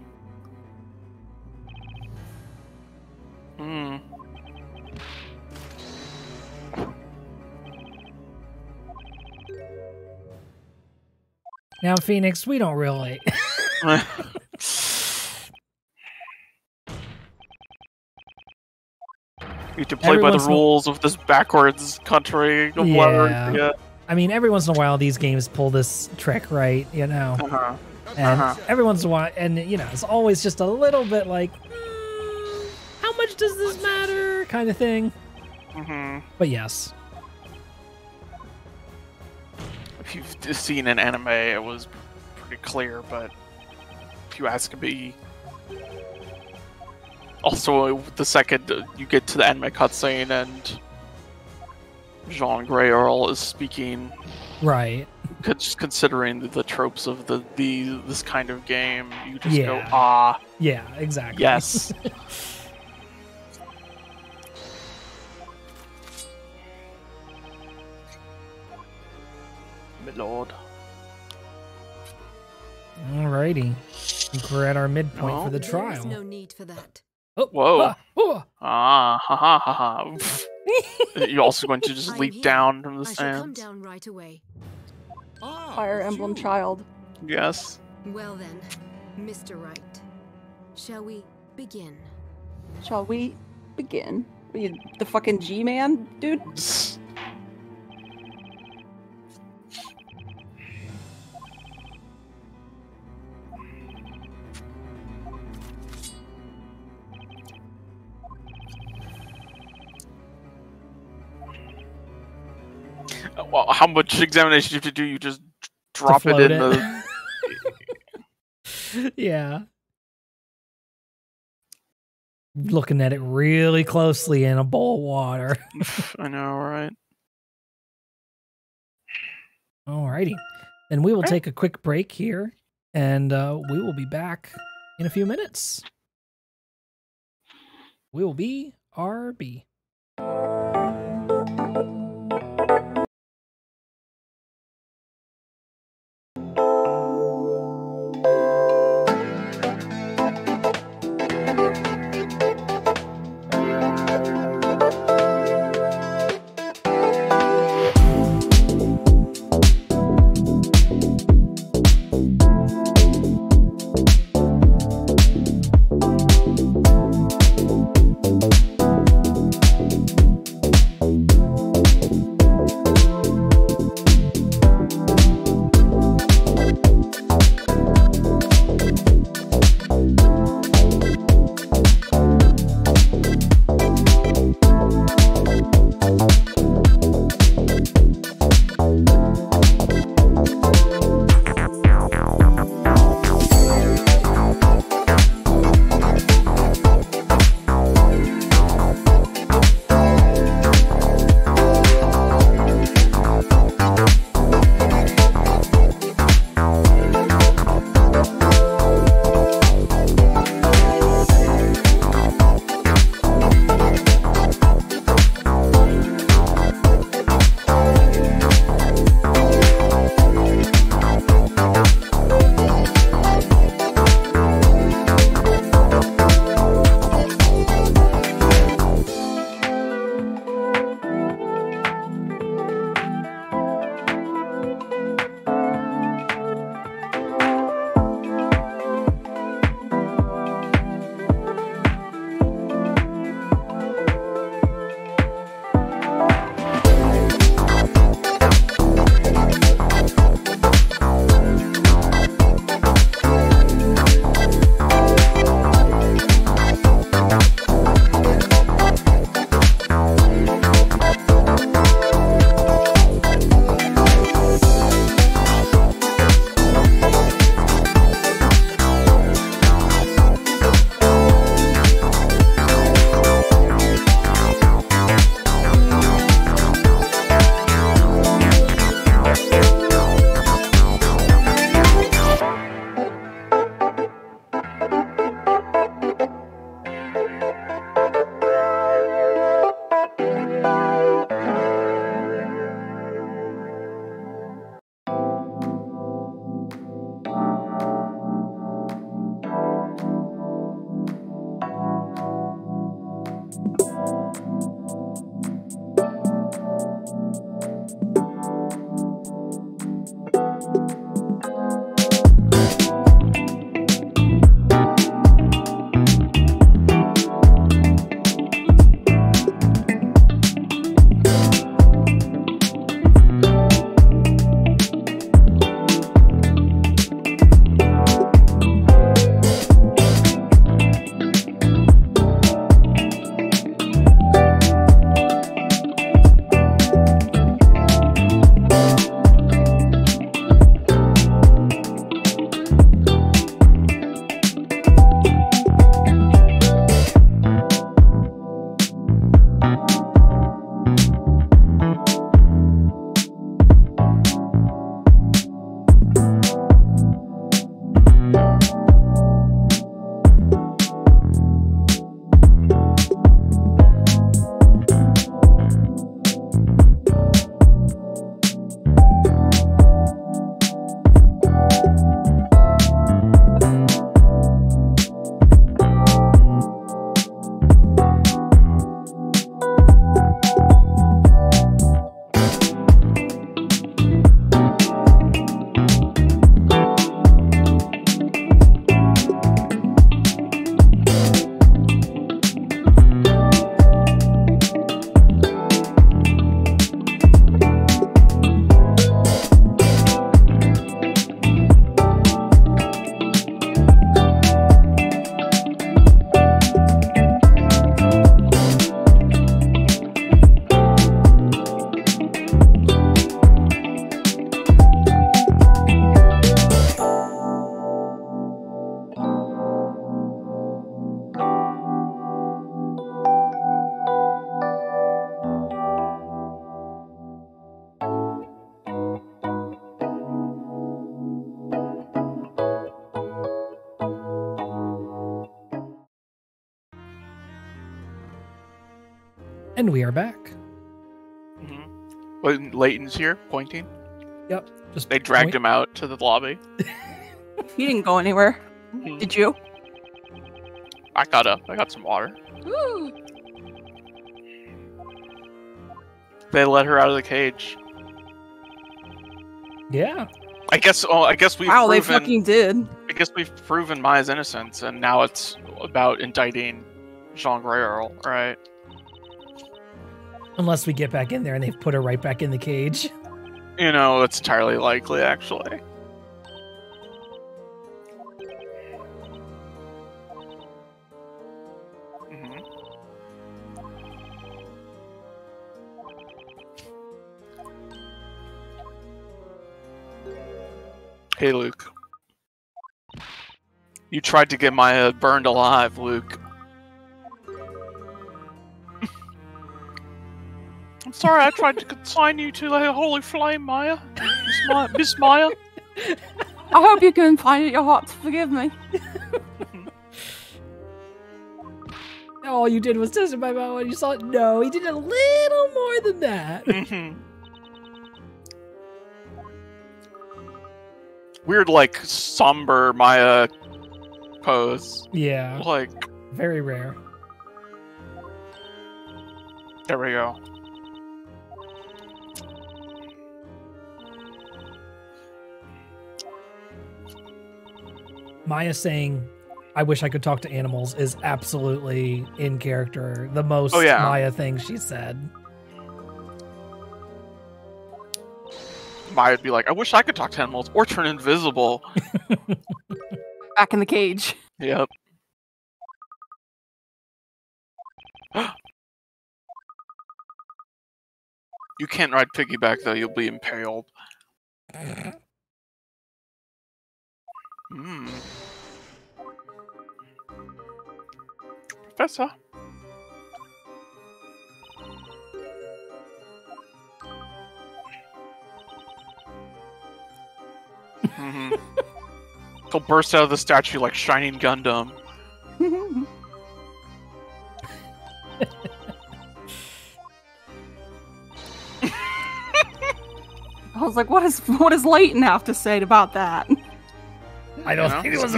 Now, Phoenix, we don't really. You have to play by the rules of this backwards country. Whatever. Yeah. I mean, every once in a while, these games pull this trick, right? You know? Uh-huh. And every once in a while, and you know, it's always just a little bit like, how much does this matter? Kind of thing. But yes. If you've seen an anime, it was pretty clear, but if you ask me... Also, the second you get to the anime cutscene and Jean Grail is speaking... Right. Just considering the tropes of this kind of game, you just go, ah. Yeah, exactly. Yes. My lord. Alrighty. I think we're at our midpoint for the trial. There is no need for that. Oh, whoa. Ah, ha ha ha ha. You're also going to just leap down from the sands? I shall come down right away. Fire Emblem Child. Yes. Well then, Mr. Wright, shall we begin? Shall we begin? Are you the fucking G-Man, dude? Well, how much examination do you have to do? You just drop it in the... Yeah. Looking at it really closely in a bowl of water. I know, right? Alrighty. Then we will take a quick break here, and we will be back in a few minutes. We will be RB. And we are back. Well, Layton's here, pointing. Yep. Just They dragged him out to the lobby. He didn't go anywhere. Did you? I got some water. Ooh. They let her out of the cage. Yeah. I guess we've Wow, proven, they fucking did. I guess we've proven Maya's innocence, and now it's about indicting Jean Royal, right? Unless we get back in there and they've put her right back in the cage. You know, it's entirely likely, actually. Hey, Luke. You tried to get Maya burned alive, Luke. I'm sorry, I tried to consign you to the holy flame, Maya. Miss Maya. I hope you can find it in your heart to forgive me. All you did was testify about what you saw. No, he did a little more than that. Weird, like, somber Maya pose. Yeah. Like, very rare. There we go. Maya saying, I wish I could talk to animals is absolutely in character. The most Maya thing she said. Maya'd be like, I wish I could talk to animals or turn invisible. Back in the cage. Yep. You can't ride piggyback, though. You'll be impaled. Professor. He'll burst out of the statue like Shining Gundam. I was like, what does Layton have to say about that? I don't think it was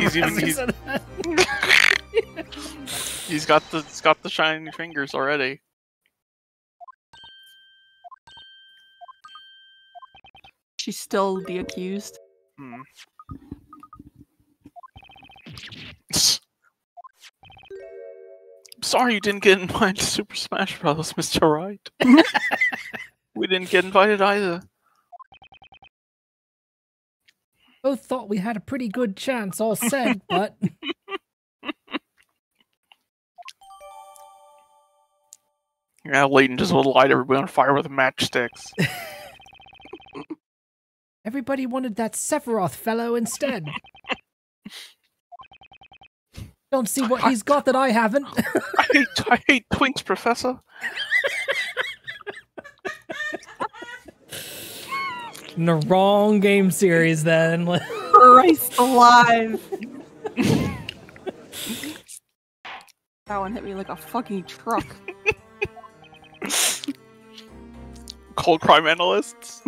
he's He's got the shiny fingers already. She's still the accused. Hmm. Sorry you didn't get invited to Super Smash Bros, Mr. Wright. We didn't get invited either. Both thought we had a pretty good chance, all said, but... Yeah, Layton just would light everybody on fire with matchsticks. Everybody wanted that Sephiroth fellow instead. Don't see what he's got that I haven't. I hate twinks, Professor. In the wrong game series, then. Christ alive! That one hit me like a fucking truck. Cold crime analysts.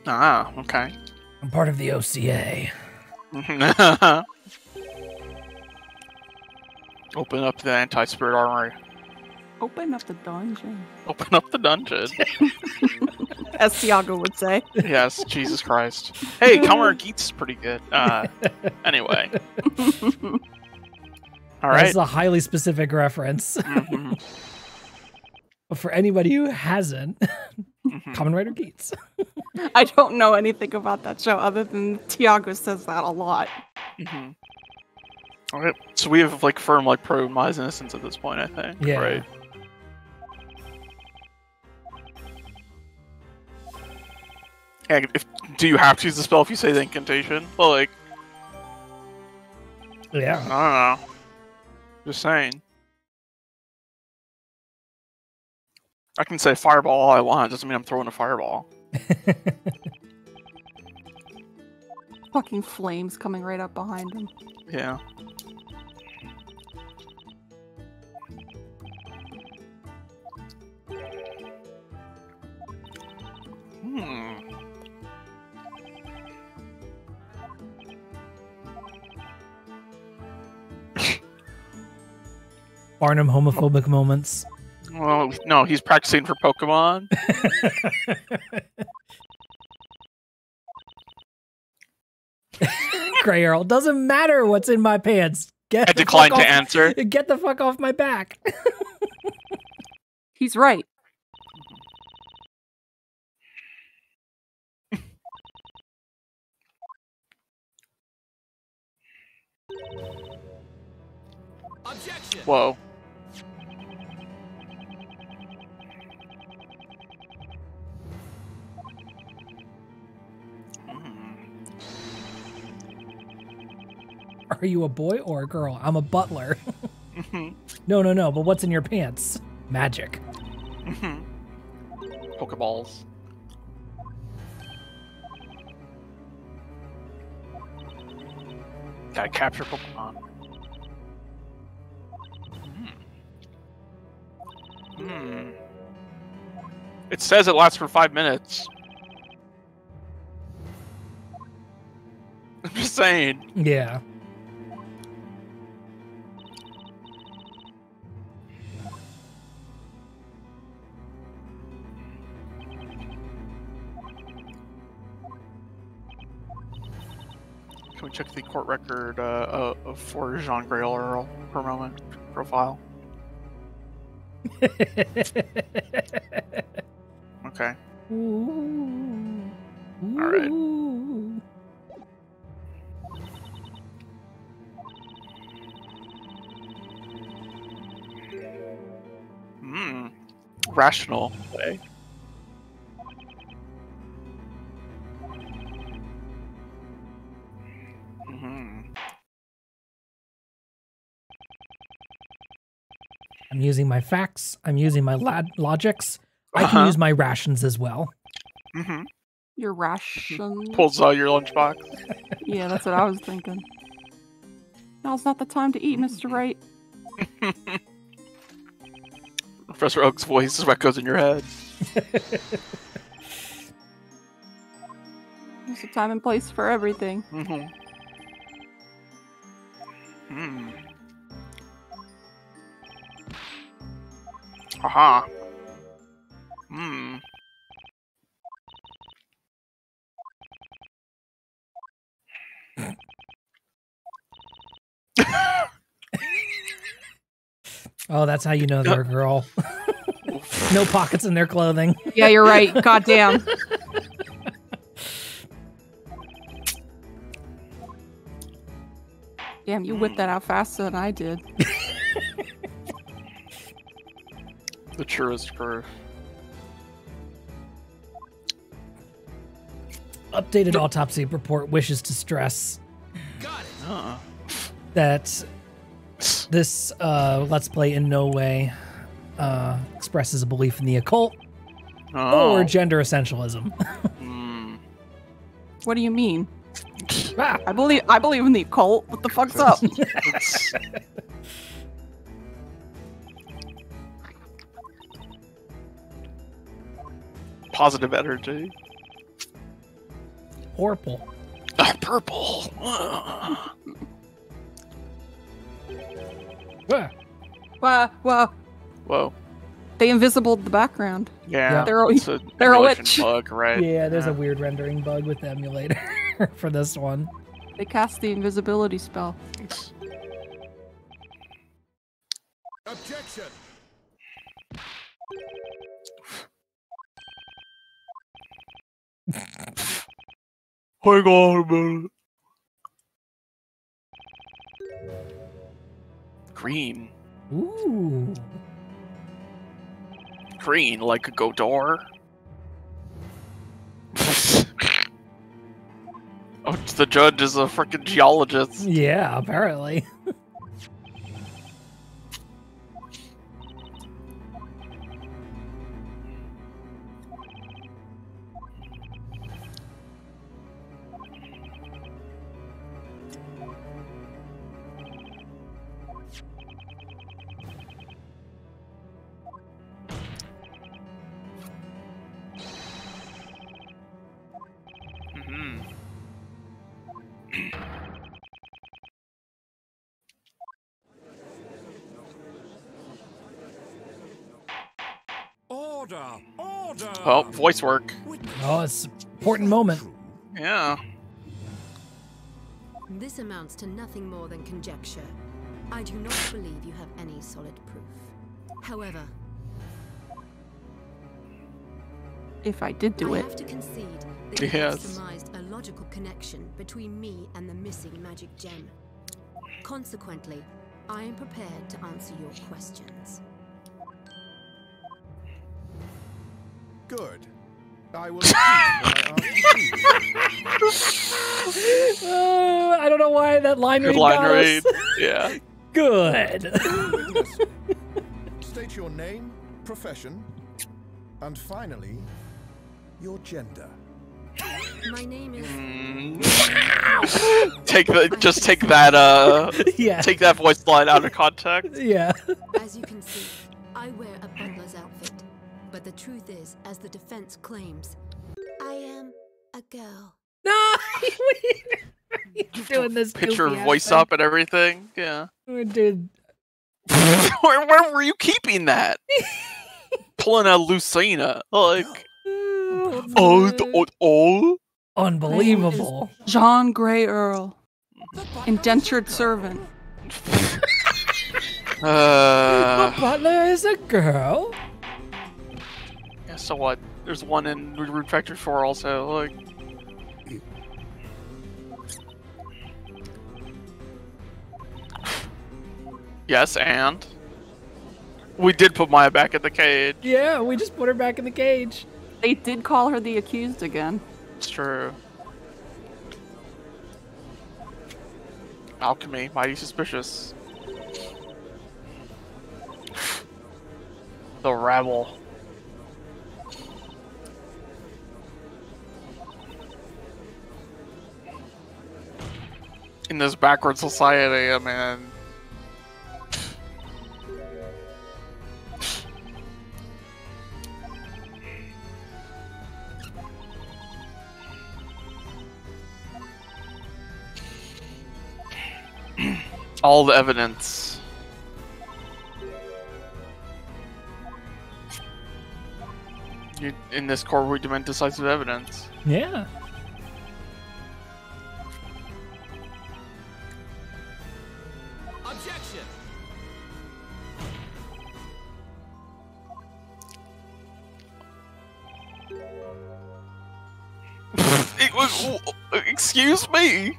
Ah, okay. I'm part of the OCA. Open up the anti-spirit armory. Open up the dungeon. Open up the dungeon. As Thiago would say. Yes, Jesus Christ. Hey, Counter Geets is pretty good. Anyway. Alright. That's a highly specific reference. Mm-hmm. But for anybody who hasn't, Kamen Rider Geats. I don't know anything about that show other than Thiago says that a lot. Mm-hmm. Alright, so we have like firm like pro Mize Innocence at this point, I think. Yeah. Right. And do you have to use the spell if you say the incantation? Well, like... Yeah. I don't know. Just saying. I can say fireball all I want, doesn't mean I'm throwing a fireball. Fucking flames coming right up behind him. Yeah. Barnum homophobic moments. Well, no, he's practicing for Pokemon. Gray Earl, doesn't matter what's in my pants. I decline to answer. Get the fuck off my back. He's right. Objection. Whoa. Are you a boy or a girl? I'm a butler. No, but what's in your pants? Magic. Pokeballs. Gotta capture Pokemon. It says it lasts for 5 minutes. I'm just saying. Yeah. Can we check the court record for Jean Grey Earl per moment profile? Okay. Alright. Rational way. I'm using my facts. I'm using my logics. I can use my rations as well. Your ration. Pulls out your lunchbox. Yeah, that's what I was thinking. Now's not the time to eat, Mr. Wright. Professor Oak's voice echoes in your head. There's a time and place for everything. Mm-hmm. Hmm. Aha. Hmm. Oh, that's how you know they're a girl. No pockets in their clothing. Yeah, you're right. Goddamn. Damn, you whipped that out faster than I did. The truest proof. Updated autopsy report wishes to stress that this Let's Play in no way expresses a belief in the occult or gender essentialism. What do you mean? Ah. I believe in the occult. What the fuck's up? Positive energy. Purple. Purple. Whoa. They invisibled the background. Yeah. They're a emulation witch. bug, right? Yeah, there's a weird rendering bug with the emulator for this one. They cast the invisibility spell. Objection. Hang on a minute. Green. Ooh. Green, like a Godor. Oh, the judge is a freaking geologist. Yeah, apparently. Order! Order! Well, voice work. Oh, it's an important moment. Yeah. This amounts to nothing more than conjecture. I do not believe you have any solid proof. However, If I did do I it. have to concede that you have surmised a logical connection between me and the missing magic gem. Consequently, I am prepared to answer your questions. Good. I will repeat what I asked you. I don't know why that line Good read line got read. us. Yeah. Good. Witness, state your name, profession, and finally, your gender. My name is... Take that Yeah. take that voice line out of context. Yeah. As you can see, I wear a butler's outfit. But the truth is, as the defense claims, I am a girl. No! You're doing this Pitch your goofy voice accent. up and everything. Yeah. Dude. Where were you keeping that? Pulling a Lucina. Like Unbelievable. John Grey Earl. Indentured servant. The butler is a girl? Yeah, so what? There's one in Root Factory 4 also, like... Yes, and? We did put Maya back in the cage. Yeah, we just put her back in the cage. They did call her the accused again. It's true. Alchemy, mighty suspicious. The rabble. In this backward society, I mean... all the evidence. In this court, we demand decisive evidence. Yeah. Objection. Excuse me.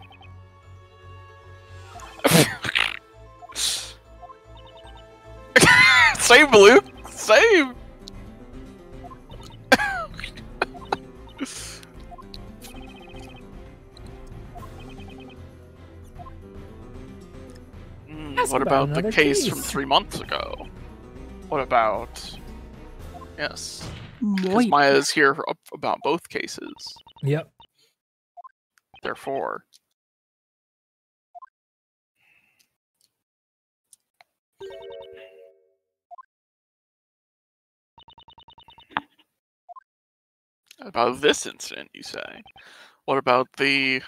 Save, Luke. Save. What about the case from 3 months ago? What about... Yes. Because Maya is here about both cases. Yep. Therefore... About this incident, you say? What about the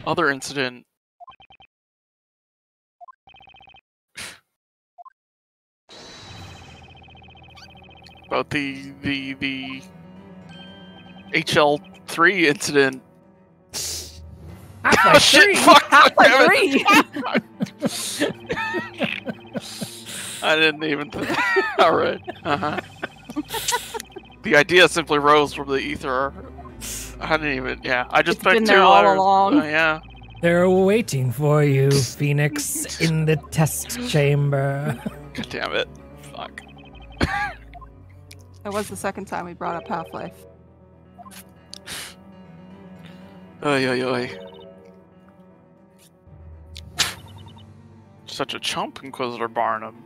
other incident? About the HL3 incident? Half-Life 3! Half-Life 3! I didn't even think. Alright. The idea simply rose from the ether. I didn't even. Yeah, I just picked been 2 there all letters. along. Yeah. They're waiting for you, Phoenix, in the test chamber. God damn it. Fuck. That was the second time we brought up Half-Life. Oy, oy, oy. Such a chump, Inquisitor Barnum.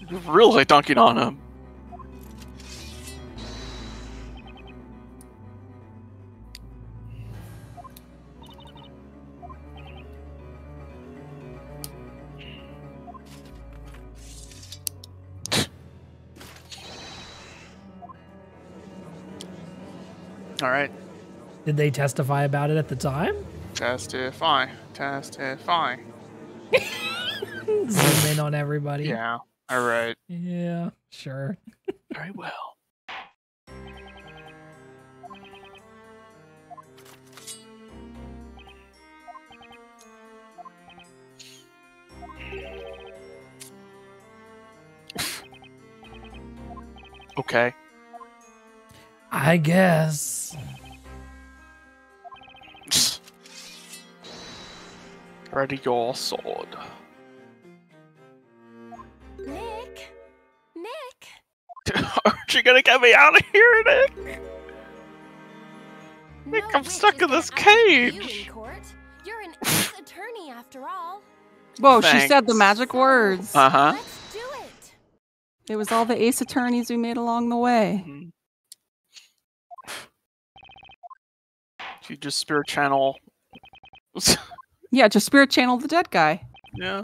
You're really dunking on him. Alright. Did they testify about it at the time? Testify. Testify. Zoom in on everybody. Yeah. Alright. Yeah, sure. Very well. Okay. I guess. Ready your sword. Nick? Nick? Aren't you gonna get me out of here, Nick? Nick, No I'm stuck in this I can you cage. in court. You're an ex-attorney after all. Whoa, she Thanks. said the magic words. Uh-huh. Let's do it. It was all the ace attorneys we made along the way. Mhm. You just spirit channel. Yeah, just spirit channel the dead guy. Yeah.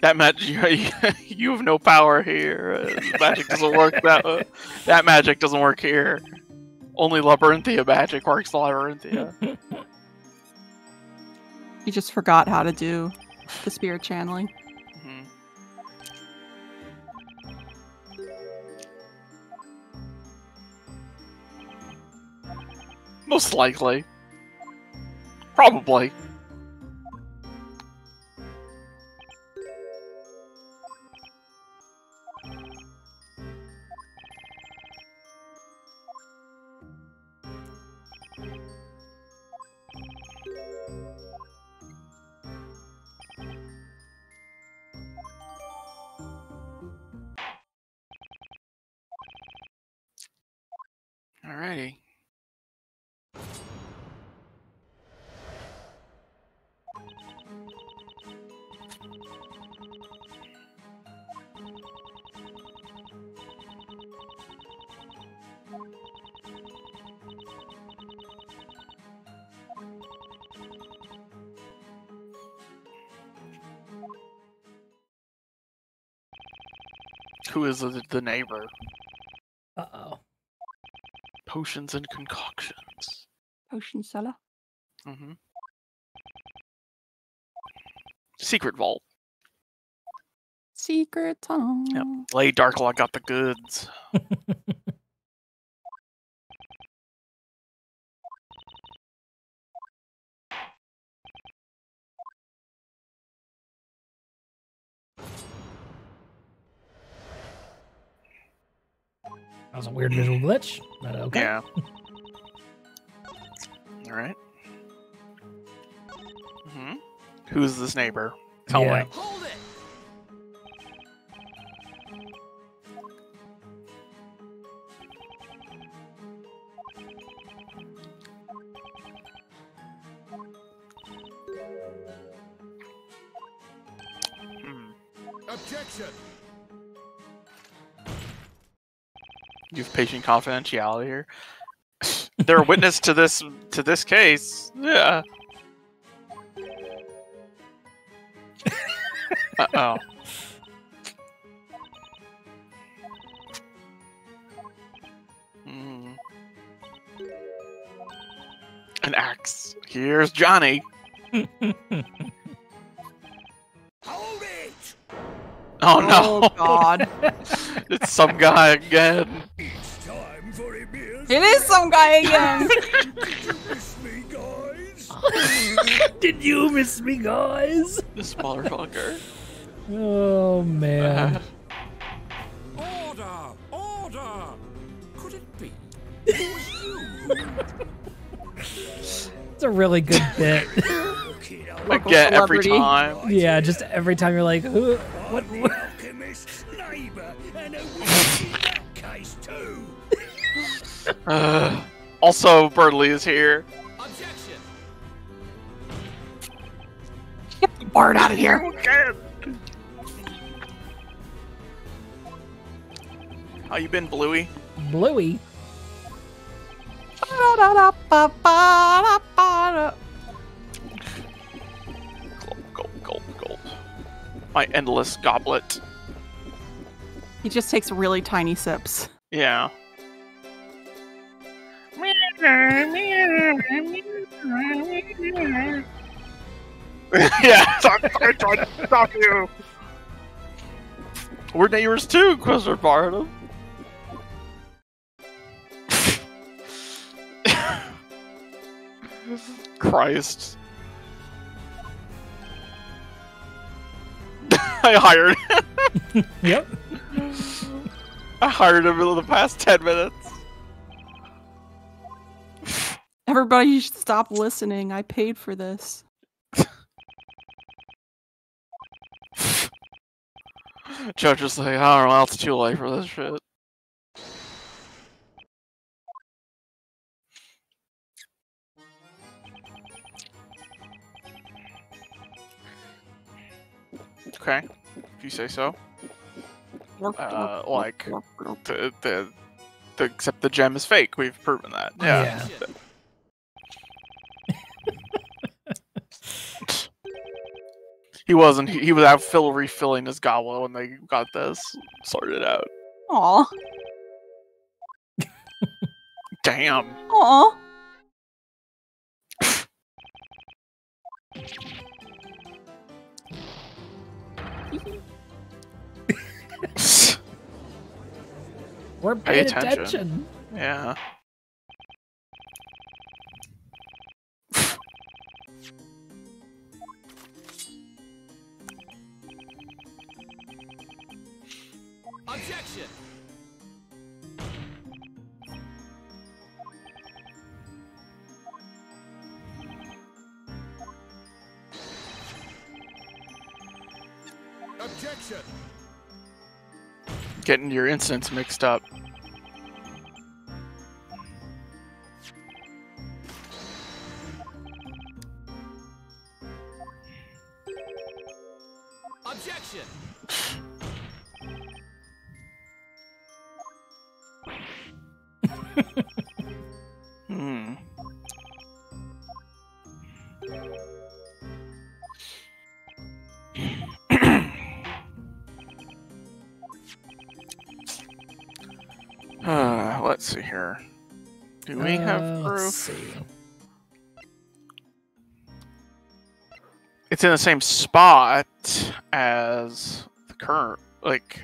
That magic, you have no power here. Magic doesn't work that. That magic doesn't work here. Only Labyrinthia magic works. Labyrinthia. You just forgot how to do the spirit channeling. Mhm. Most likely. Probably. Alrighty. Who is the neighbor? Uh-oh. Potions and concoctions. Potion cellar. Mm-hmm. Secret vault. Secret tunnel. Yep. Lay Darklaw got the goods. That was a weird visual glitch, but okay. Yeah. All right. Mm-hmm. Who's this neighbor? Tell me. Hold it! Objection! You have patient confidentiality here. They're a witness to this case. Yeah. Uh-oh. An axe. Here's Johnny. Hold it! Oh no! Oh God! It's some guy again. It's time for a beer. It is some guy again. Did you miss me, guys? Did you miss me, guys? This motherfucker. Oh man. Order! Order! Could it be? It was you. It's a really good bit. I get every celebrity. time. Yeah, just every time you're like, who? What? I'm the alchemist's neighbour, and a witch in that case too. Also, Birdley is here. Objection! Get the bard out of here. Okay. How you been, Bluey? Bluey. Gulp, gulp, gulp. My endless goblet. He just takes really tiny sips. Yeah. Yeah, I'm trying to stop you. We're neighbors too, Quizzer Barnum. Christ. I hired him. Yep. I hired him in the past 10 minutes. Everybody should stop listening. I paid for this. Judge is like, I don't know, it's too late for this shit. Okay, if you say so. Like, except the gem is fake. We've proven that. Yeah. He wasn't. He was out refilling his goblet when they got this sorted out. Aw. Damn. Aw. We're Pay paying attention. attention. Yeah. Objection! Objection! Getting your instance mixed up. Objection! Hmm. Let's see here. Do we have proof? Let's see. It's in the same spot as the current. Like,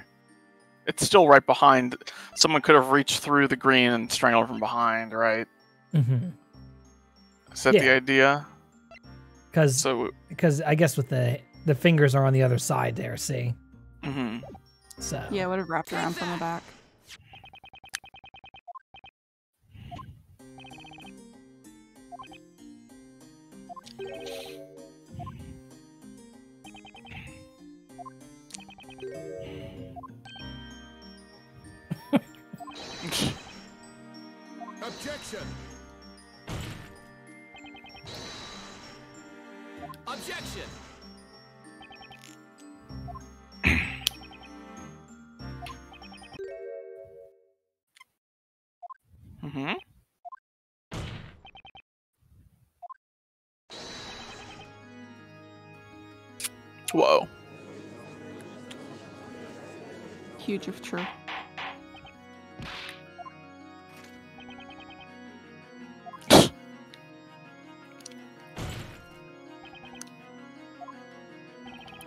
it's still right behind. Someone could have reached through the green and strangled from behind, right? Mm-hmm. Is that the idea? Because I guess with the fingers are on the other side there. See. Mm-hmm. So yeah, it would have wrapped around from the back. Objection! Objection! Mm-hmm. Whoa. Huge if true.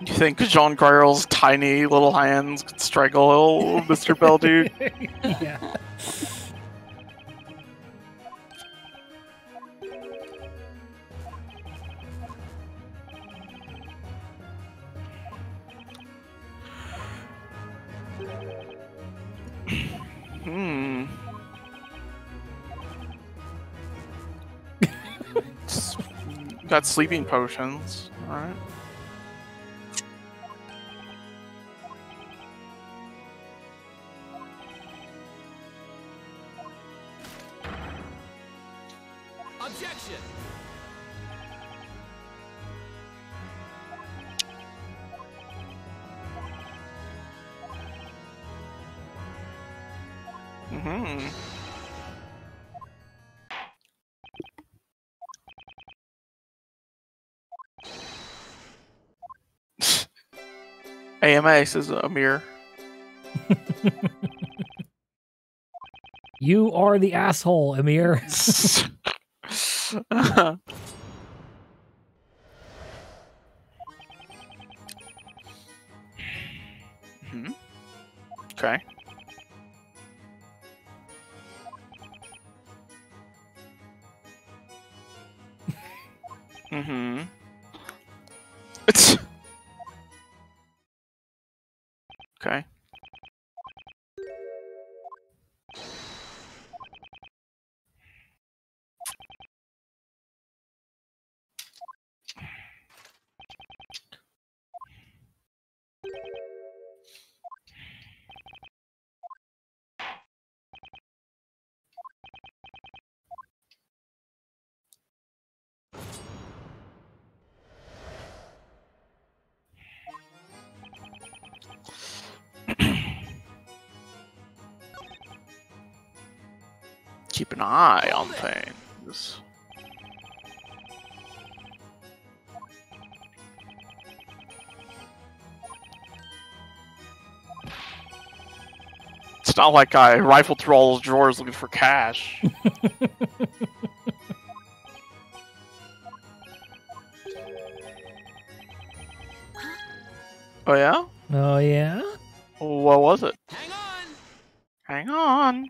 You think Jean Gryl's tiny little hands could strangle Mr. Beldude? Yeah. Got sleeping potions. Alright. Objection! Mm-hmm. AMA says Amir. You are the asshole, Amir. Mm-hmm. Okay. Mm-hmm. It's okay. Keep an eye on things. It's not like I rifled through all those drawers looking for cash. Oh yeah? Oh yeah? What was it? Hang on! Hang on.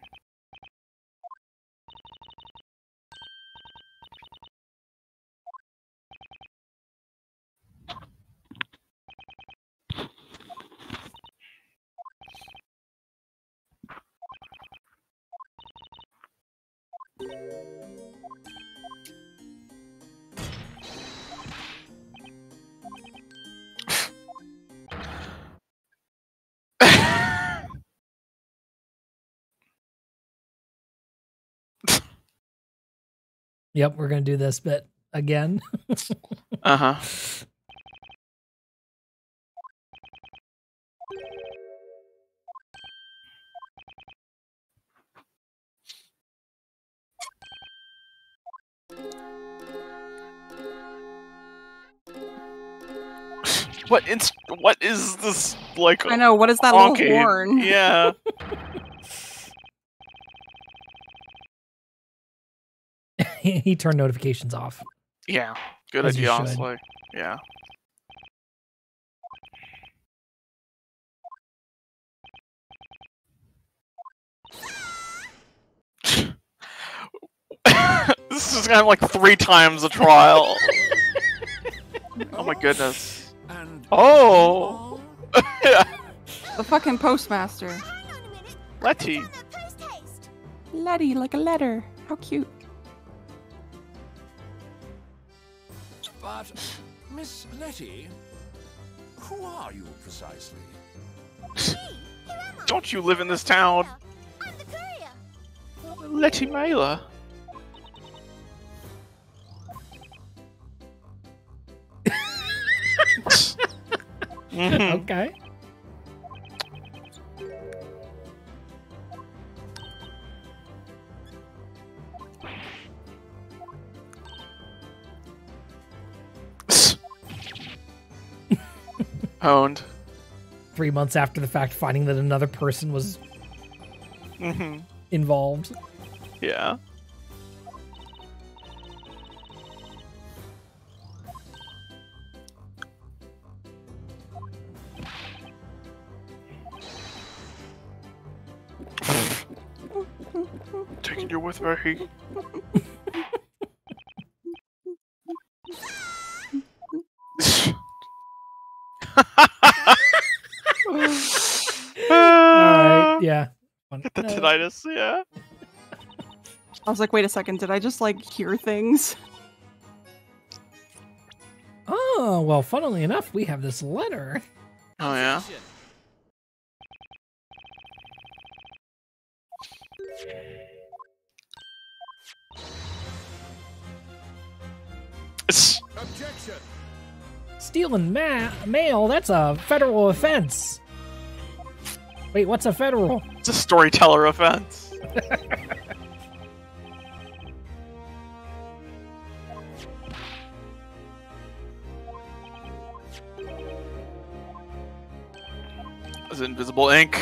Yep, we're gonna do this bit again. Uh-huh. What is this, like, I know, what is that honking? little horn? Yeah. he turned notifications off. Yeah, good As you idea, should. honestly. Yeah. This is kind of like 3 times the trial. Oh my goodness. Oh! Yeah. The fucking postmaster. Letty. Letty, like a letter. How cute. But, Miss Letty, who are you precisely? Don't you live in this town? I'm the courier. Letty Mailer. Okay. Owned. 3 months after the fact, finding that another person was involved. Yeah. Taking you with me. Alright, yeah. Get the tinnitus, yeah. I was like, wait a second, did I just like hear things? Oh, well, funnily enough, we have this letter. Oh, yeah? Objection! Stealing mail, that's a federal offense. Wait, what's a federal? It's a storyteller offense. It's Invisible Ink.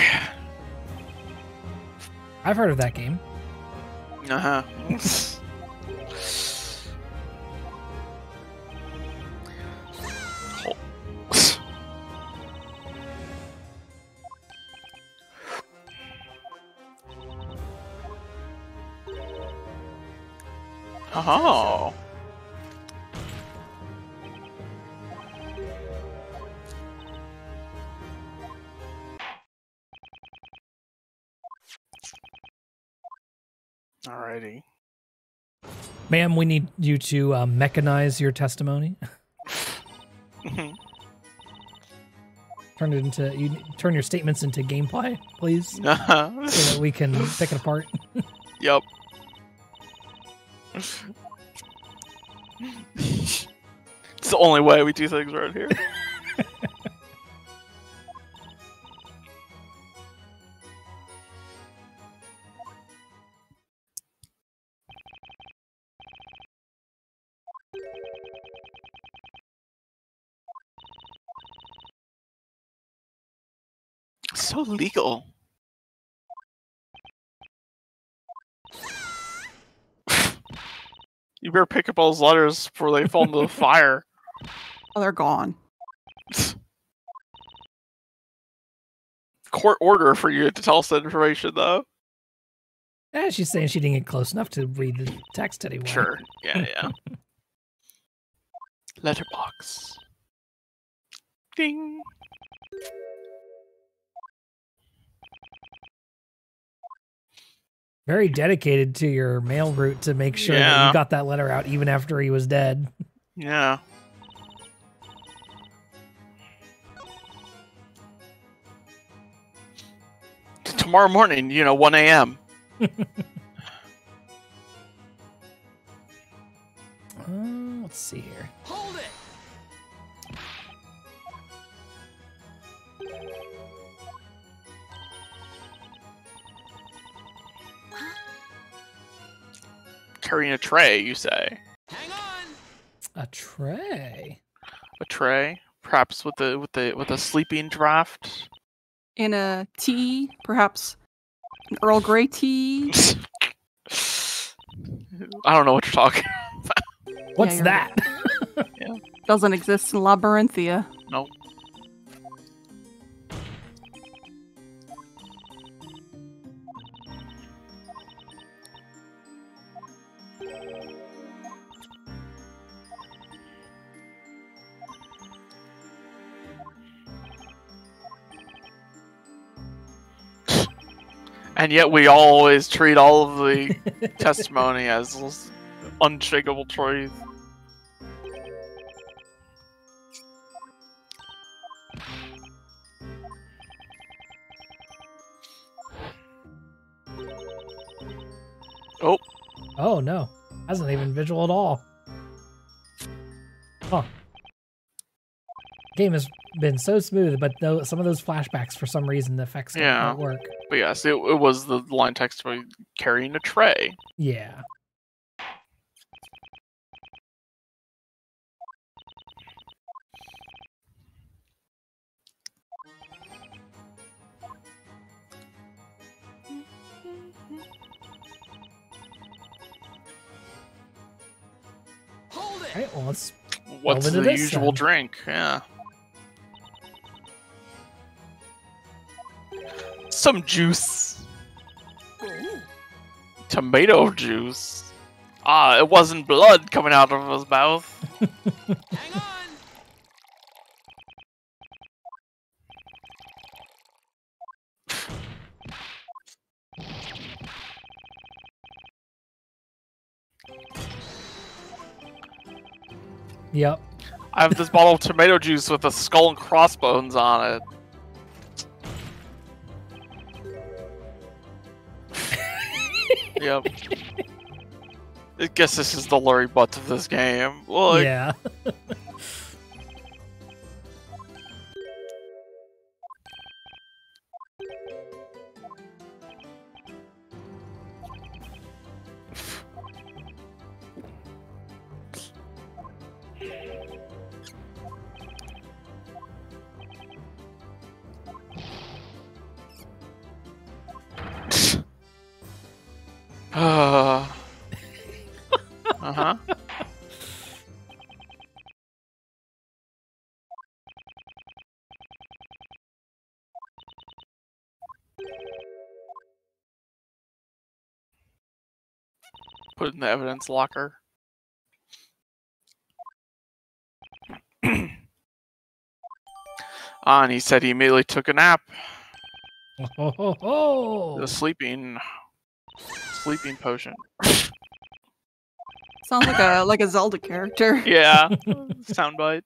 I've heard of that game. Uh-huh. Oh. Alrighty. Ma'am, we need you to mechanize your testimony. Turn your statements into gameplay, please, so that we can pick it apart. Yep. It's the only way we do things around here. So legal. You better pick up all those letters before they fall into the fire. Oh, they're gone. Court order for you to tell us that information, though. She's saying she didn't get close enough to read the text anymore. Sure. Yeah, yeah. Letterbox. Ding. Very dedicated to your mail route to make sure that you got that letter out even after he was dead. Yeah. Tomorrow morning, 1 a.m. Let's see here. Hold it! Carrying a tray, you say? Hang on! A tray? A tray? Perhaps with a sleeping draft? In a tea, perhaps an Earl Grey tea. I don't know what you're talking about. What's you're that? Yeah. Doesn't exist in Labyrinthia. Nope. And yet we always treat all of the testimony as unshakable truth. Oh. Oh no. Hasn't even visual at all. Huh. Game has been so smooth, but some of those flashbacks, for some reason, the effects don't work. But yes, it was the line text carrying a tray. Yeah. Hold it! Alright, well, let's What's into the this, usual then. drink? Yeah. Some juice. Tomato juice. Ah, it wasn't blood coming out of his mouth. Hang on! Yep. I have this bottle of tomato juice with a skull and crossbones on it. Yep. I guess this is the Larry Butts of this game. Like, Yeah. Uh-huh. Put it in the evidence locker. And he said he immediately took a nap. The sleeping potion. Sounds like a Zelda character. Yeah. Soundbite.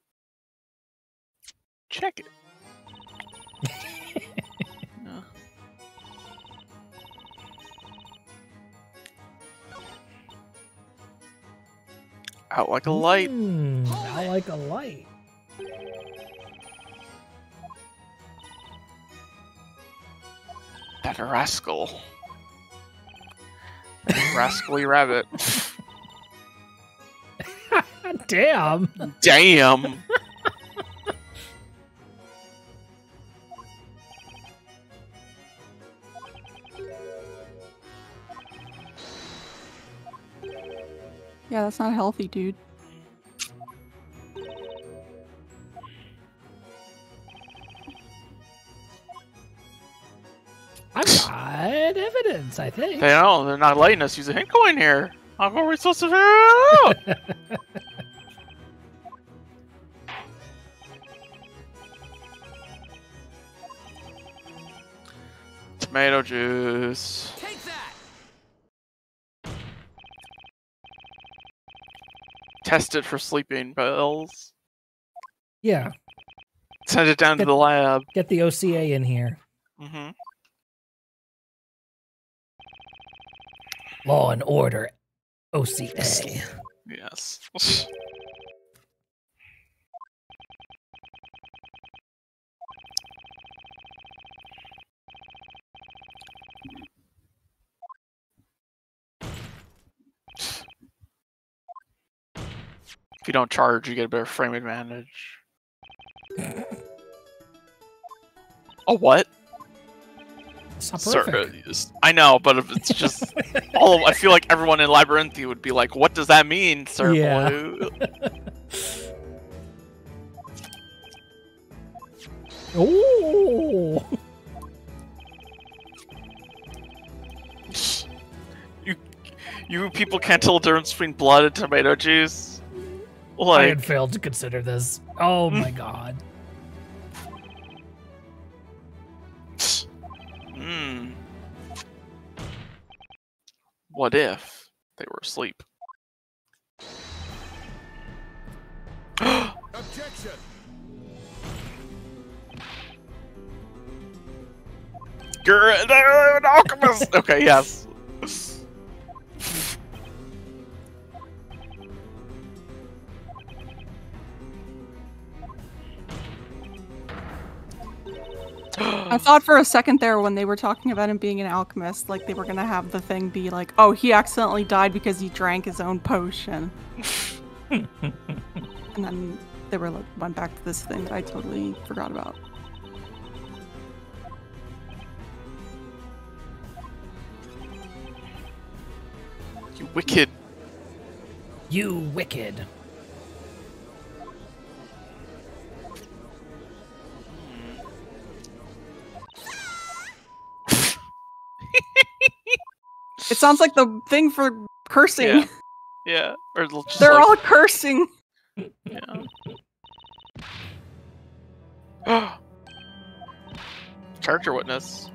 Check it. Yeah. Out like a light. Out like a light. That rascal. That rascally rabbit. Damn. Damn. Yeah, that's not healthy, dude. I've got evidence, I think. They know, they're not letting us use a hint coin here. How are we supposed to figure it out? Tomato juice. Take that! Test it for sleeping pills. Yeah. Send it down to the lab. Get the OCA in here. Mm-hmm. Law and Order. OCA. Yes. If you don't charge, you get a better frame advantage. A what? It's not perfect. I know, but if it's just I feel like everyone in Labyrinthy would be like, "What does that mean, Sir Blue?" Oh. You people can't tell the difference between blood and tomato juice. I had failed to consider this. Oh my god. What if they were asleep? Objection! They're an alchemist! Okay, yes. I thought for a second there when they were talking about him being an alchemist, like they were gonna have the thing be like, oh, he accidentally died because he drank his own potion. And then they were like, went back to this thing that I totally forgot about. You wicked. You wicked. It sounds like the thing for cursing. Yeah. Or just they're all cursing. Yeah. Character witness.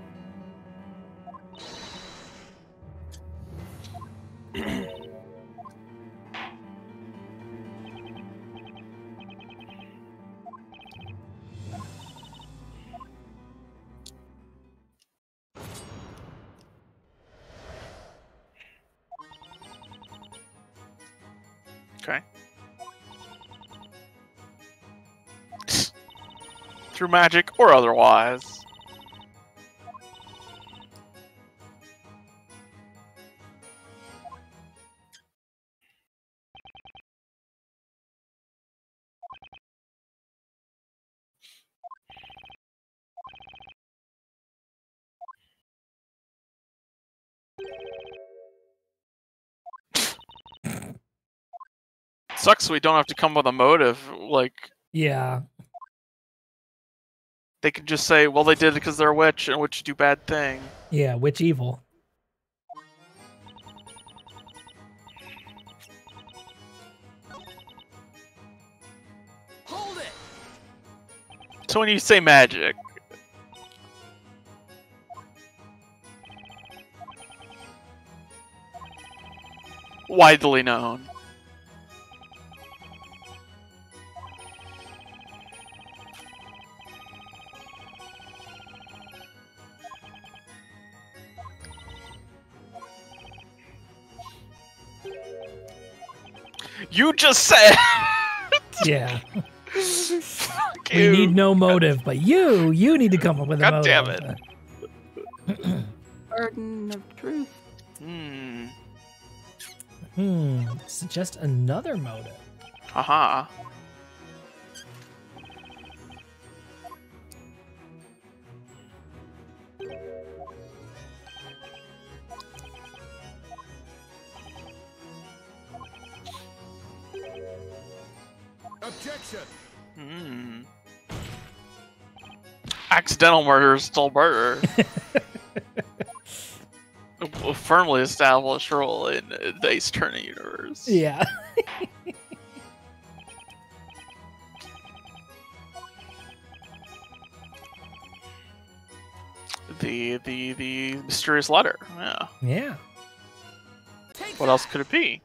Okay. Through magic or otherwise. Sucks we don't have to come with a motive, like... Yeah. They can just say, well, they did it because they're a witch, and witches do bad thing. Yeah, witch evil. Hold it! So when you say magic... Widely known. You just said. Yeah. We need no motive, but you need to come up with a motive. God damn it. Burden of truth. Suggest another motive. Haha. Objection. Accidental murder is still murder. A firmly established rule in the Ace Attorney universe. Yeah. the mysterious letter. Yeah. Yeah. What else could it be?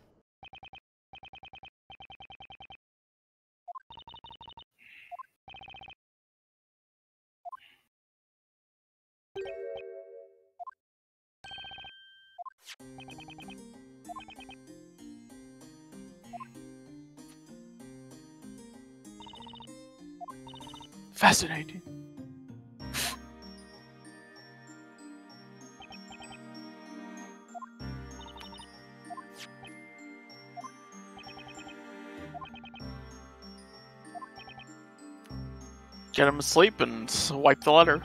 Fascinating. Get him asleep and wipe the letter.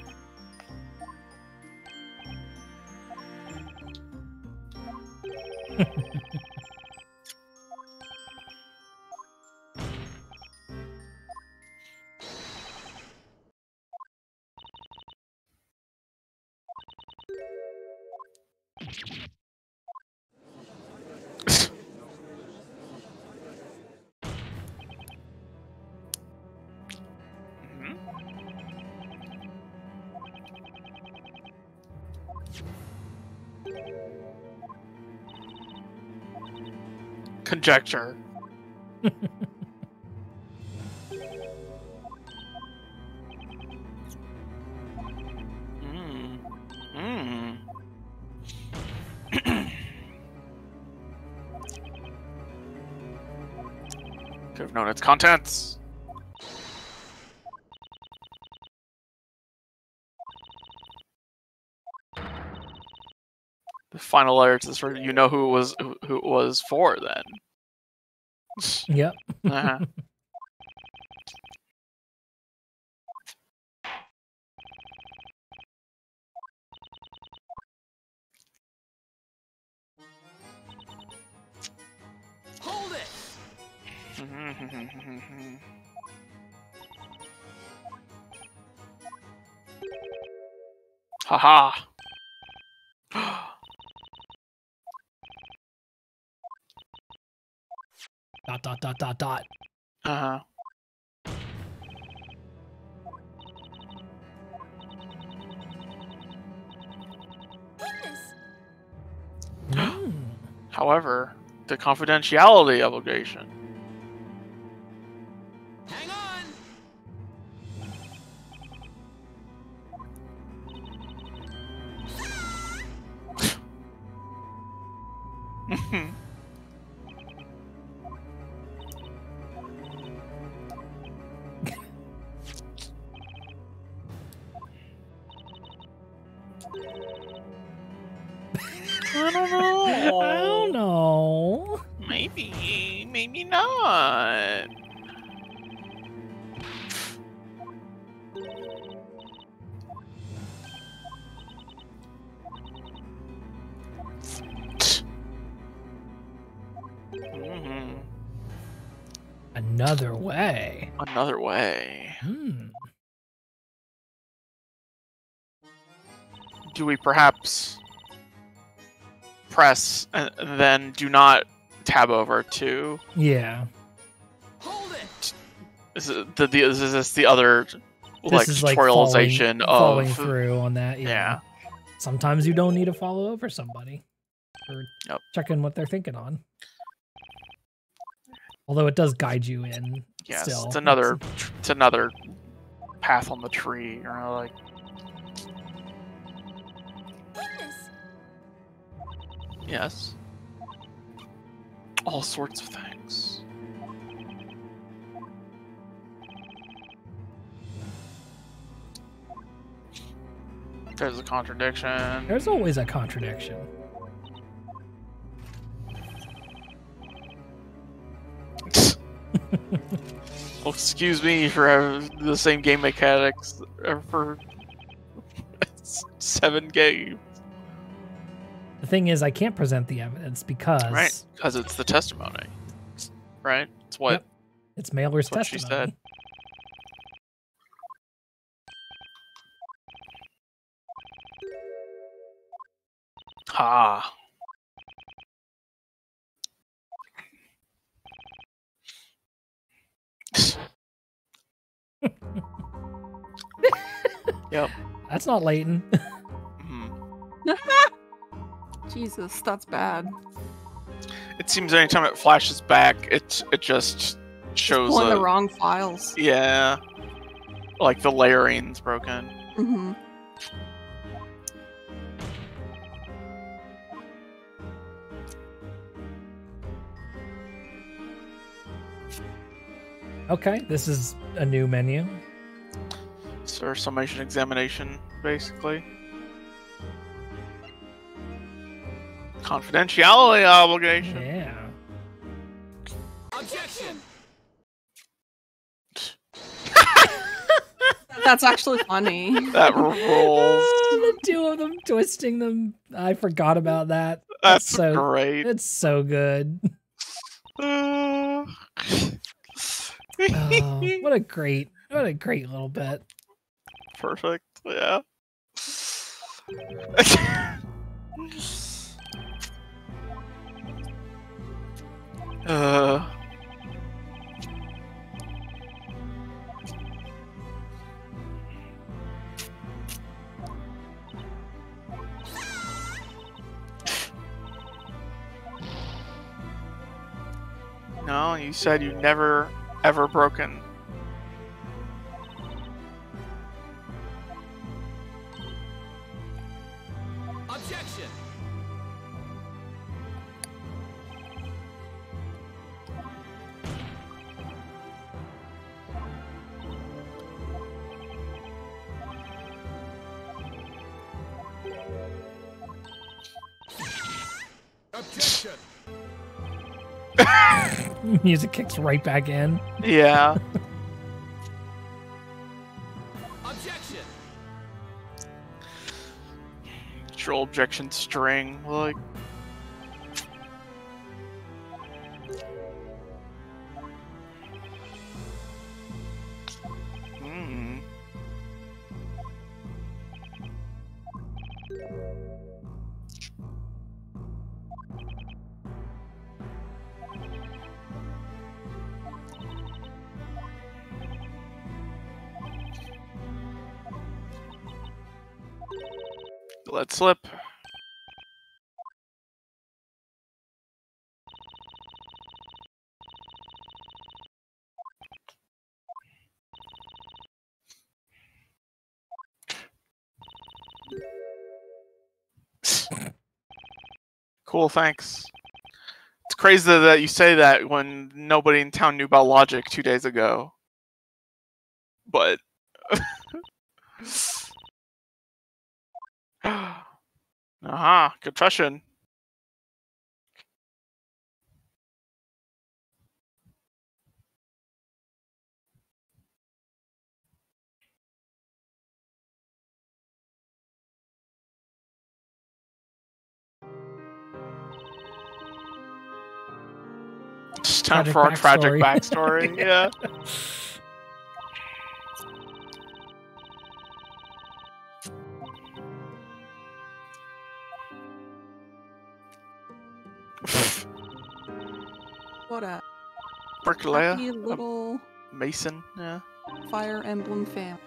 Conjecture. Could have known its contents. The final letter to the story. You know who it was for then. Yep. Uh-huh. Hold it! Haha. Dot dot dot dot dot. Uh-huh. However, the confidentiality obligation. Hang on! I don't know. I don't know. Maybe not. Another way. Another way. Do we perhaps press and then do not tab over to? Yeah. Hold it! Is this the other This is like tutorialization following of through on that? Yeah. Sometimes you don't need to follow over somebody or Yep. checking what they're thinking on. Although it does guide you in. Yes, still. it's another path on the tree, like. Yes. All sorts of things. There's a contradiction. There's always a contradiction. Well, excuse me for having the same game mechanics for 7 games. The thing is, I can't present the evidence because... Right, because it's the testimony. Right? It's what... Yep. It's Mailer's that's testimony. What she said. Ha. Yep. That's not Layton. Jesus, that's bad. It seems anytime it flashes back, it just shows Pulling the wrong files. Yeah, like the layering's broken. Mm-hmm. Okay, this is a new menu. So summation examination, basically. Confidentiality obligation. Yeah. Objection! That's actually funny. That rules. The two of them twisting them. I forgot about that. That's so great. It's so good. Oh, what a great little bit. Perfect. Yeah. No, you said you never ever broken. Objection. Objection. Music kicks right back in. Yeah. Objection. Control objection string, like. Let's slip. Cool, thanks. It's crazy that you say that when nobody in town knew about Logic 2 days ago. But... Aha, confession. It's time for our tragic backstory. Yeah. What a Bricklayer? happy little Mason, yeah. Fire Emblem fan.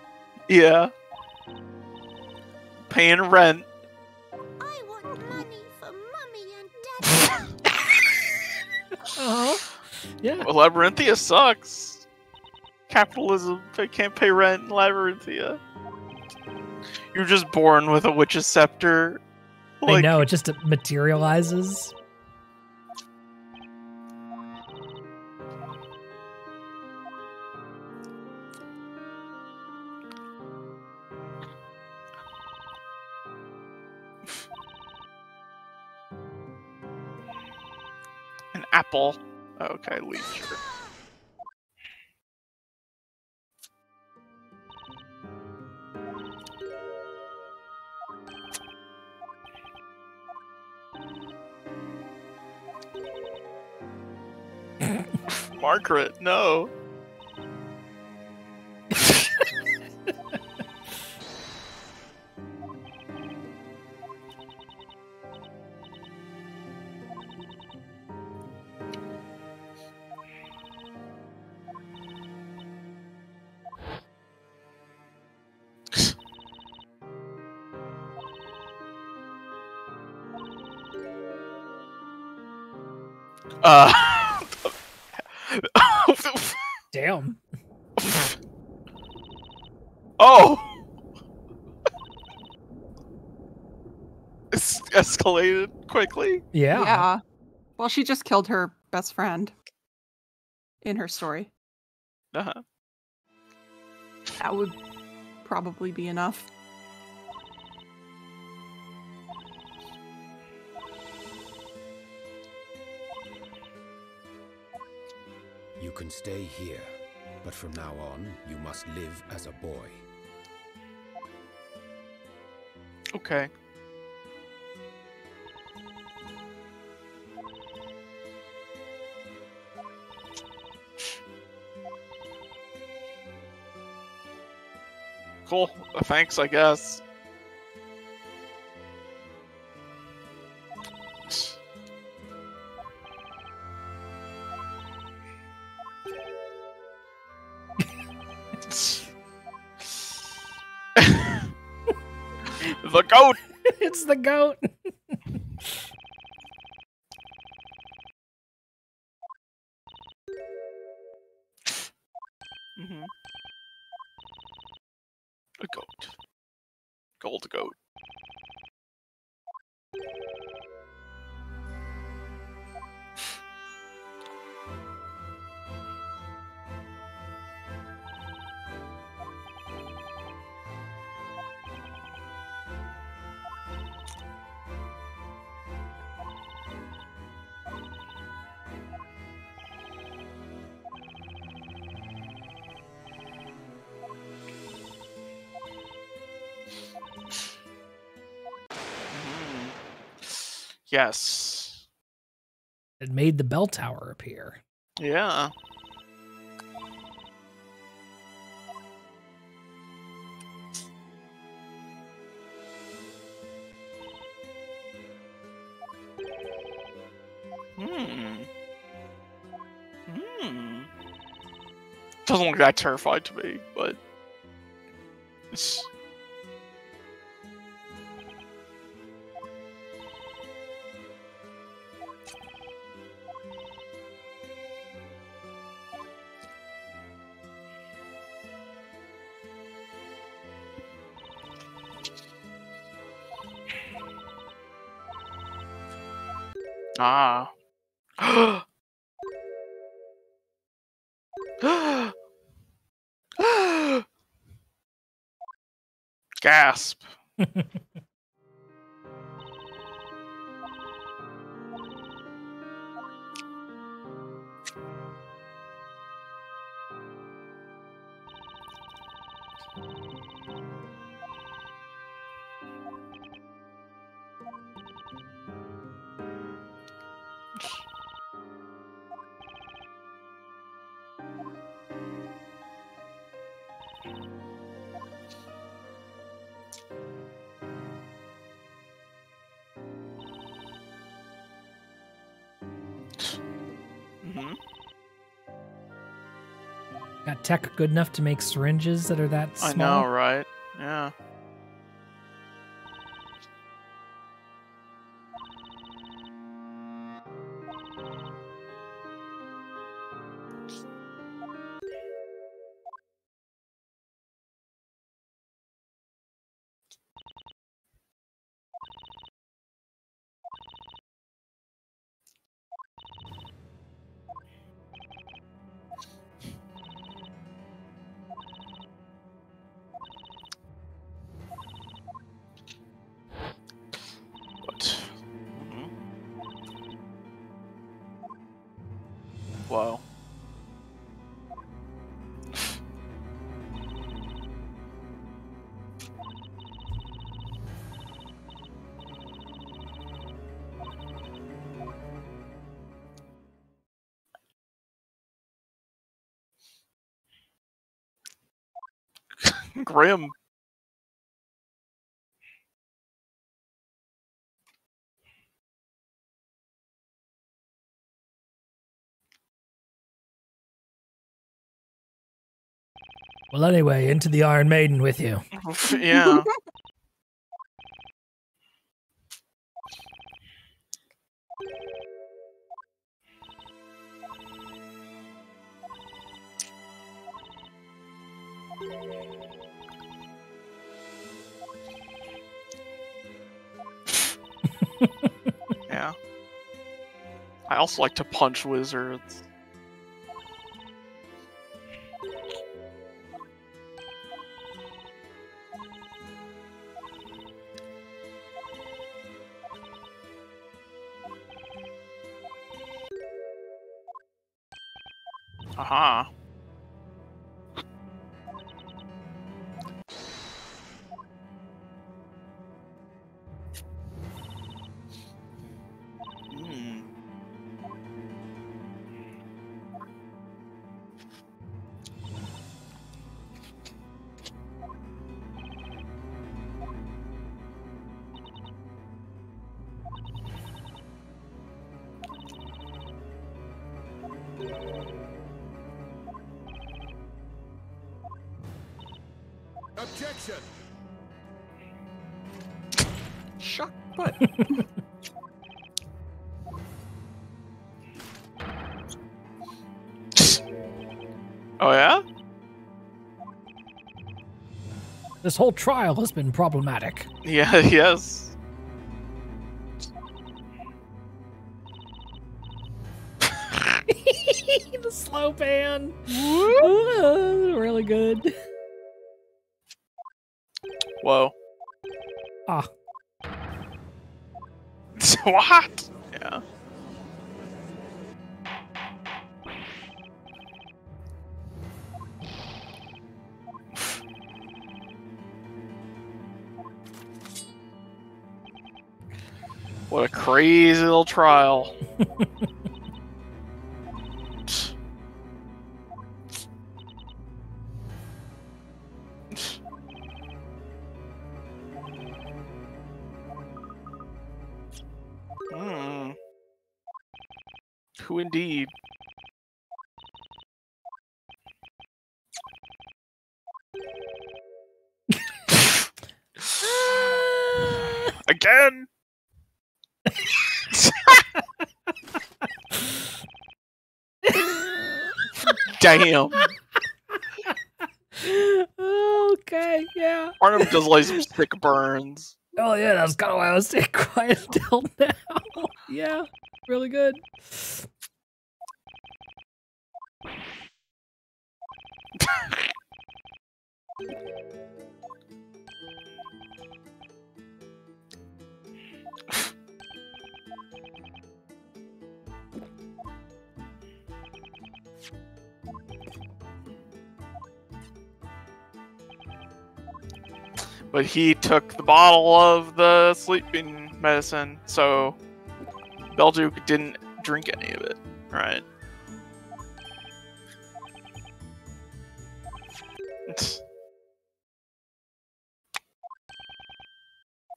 Yeah. Paying rent. I want money for Mummy and Daddy. Oh, yeah. Well, Labyrinthia sucks. Capitalism. They can't pay rent in Labyrinthia. You're just born with a witch's scepter. I know, it just materializes. An apple. Okay, leech. Margaret, no. Damn. Oh! It's escalated quickly. Yeah. Yeah. Well, she just killed her best friend in her story. Uh-huh. That would probably be enough. You can stay here, but from now on, you must live as a boy. Okay. Cool. Thanks, I guess. The goat! It's the goat! Mm-hmm. A goat. Gold goat. Yes. It made the bell tower appear. Yeah. Doesn't look that terrified to me, but it's... Ah. Gasp. Mm-hmm. Got tech good enough to make syringes that are that small? I know, right? Yeah. Wow. Grim. Well, anyway, into the Iron Maiden with you. Yeah. Yeah. I also like to punch wizards. Aha. Objection! Shut up. Oh yeah? This whole trial has been problematic. Yeah, yes. The slow pan. Really good. Whoa. Ah. What? Yeah. What a crazy little trial. Who indeed? Again? Damn. Okay, yeah. Arnhem does like some sick burns. Oh yeah, that's kind of why I was staying quiet until now. Yeah, really good. But he took the bottle of the sleeping medicine, so Belduke didn't drink any of it, right?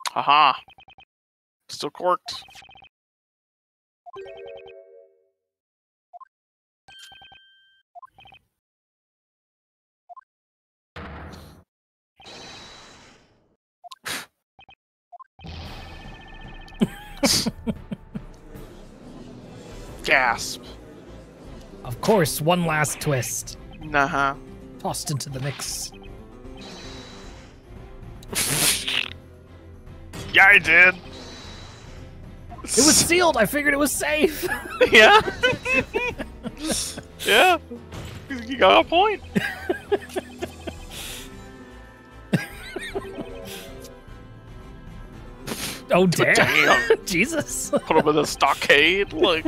Haha. Still corked. Gasp. Of course, one last twist. Nah. Tossed into the mix. Yeah, I did. It was sealed. I figured it was safe. Yeah. Yeah. You got a point. Oh, damn. Damn. Jesus. Put him in a stockade. Like.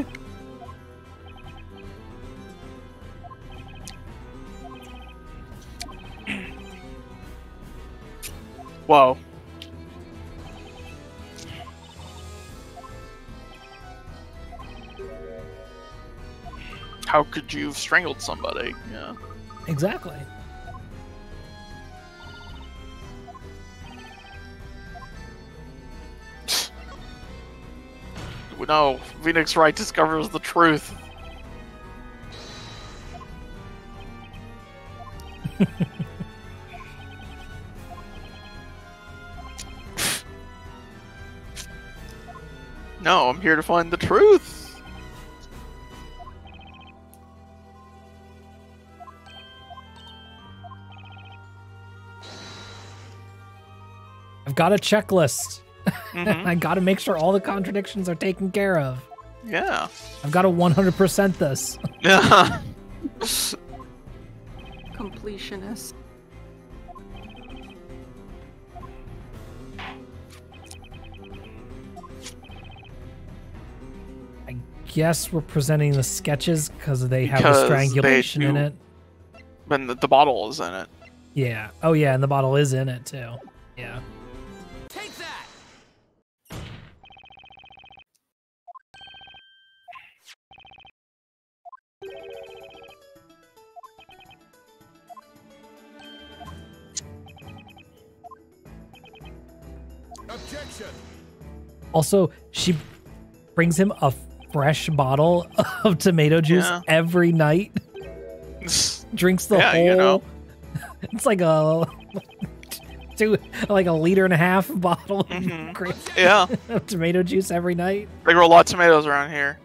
Whoa. How could you have strangled somebody? Yeah. Exactly. No, Phoenix Wright discovers the truth. No, I'm here to find the truth. I've got a checklist. Mm-hmm. I got to make sure all the contradictions are taken care of. Yeah. I've got to 100% this. Yeah. Completionist. I guess we're presenting the sketches because they have the strangulation in it. And the bottle is in it. Yeah. Oh, yeah, and the bottle is in it, too. Yeah. Take that! Objection! Also, she brings him a fresh bottle of tomato juice every night. Drinks the whole. You know. It's like a 1.5 liter bottle of tomato juice every night. They grow a lot of tomatoes around here.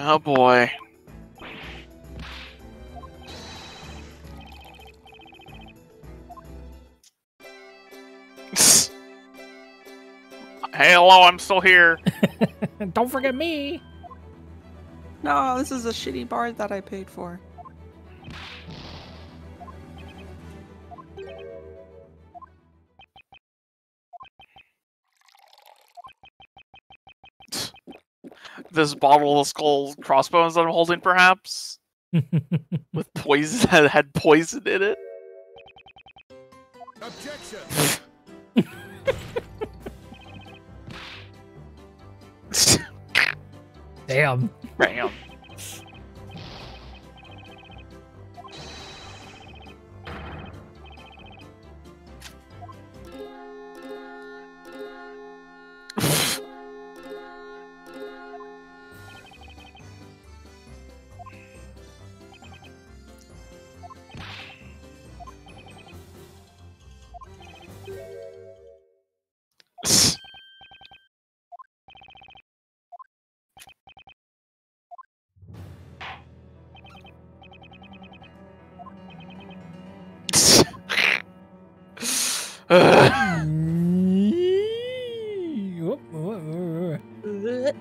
Oh boy. Hey, hello, I'm still here. Don't forget me. No, this is a shitty bar that I paid for. This bottle of skull crossbones that I'm holding, perhaps? With poison that had poison in it? Objection! Damn. Bam.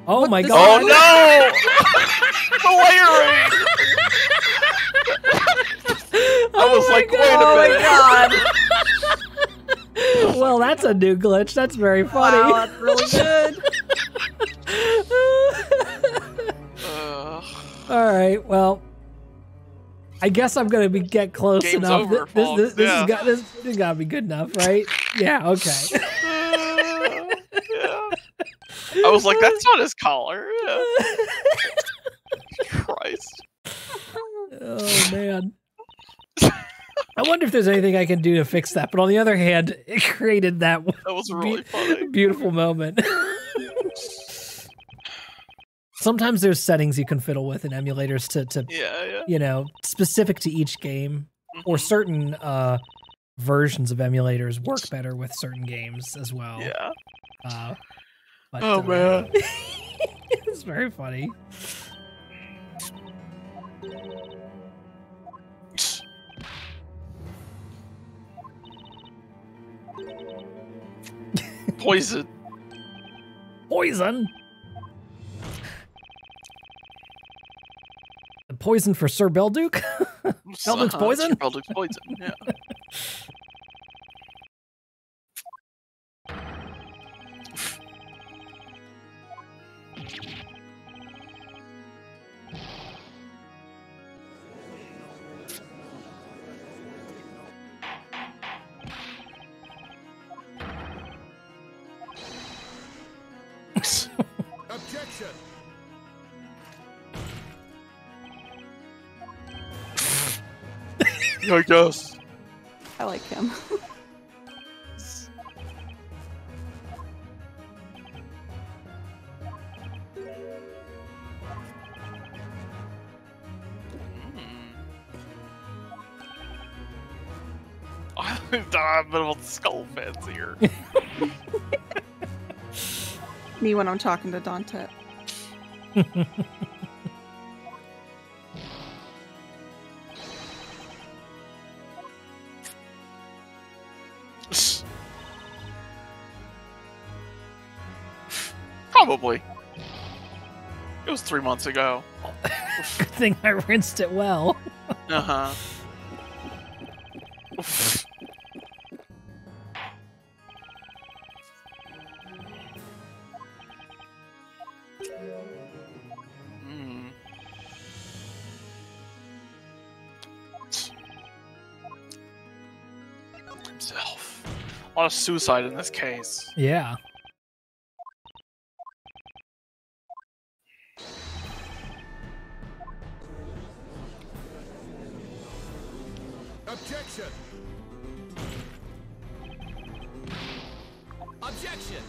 Oh my god! Oh no! The layering! I was like, wait a minute. Well, that's a new glitch. That's very funny. Wow, that's really good. All right. Well, I guess I'm gonna get close Game's enough. over, This yeah. has got to be good enough, right? Yeah. Okay. I was like, that's not his collar. Yeah. Christ. Oh man. I wonder if there's anything I can do to fix that. But on the other hand, it created that was really funny. Beautiful moment. Sometimes there's settings you can fiddle with in emulators to you know, specific to each game, or certain versions of emulators work better with certain games as well. Yeah. But, oh man. It's very funny. Poison. Poison. The poison for Sir Belduke? Belduke's poison? Sir Belduke's poison, yeah. Objection! I guess. I like him. I'm a bit of a skull fancier. Me when I'm talking to Dante. Probably. It was 3 months ago. Good thing I rinsed it well. Uh-huh. Himself. A lot of suicide in this case. Yeah. Objection! Objection!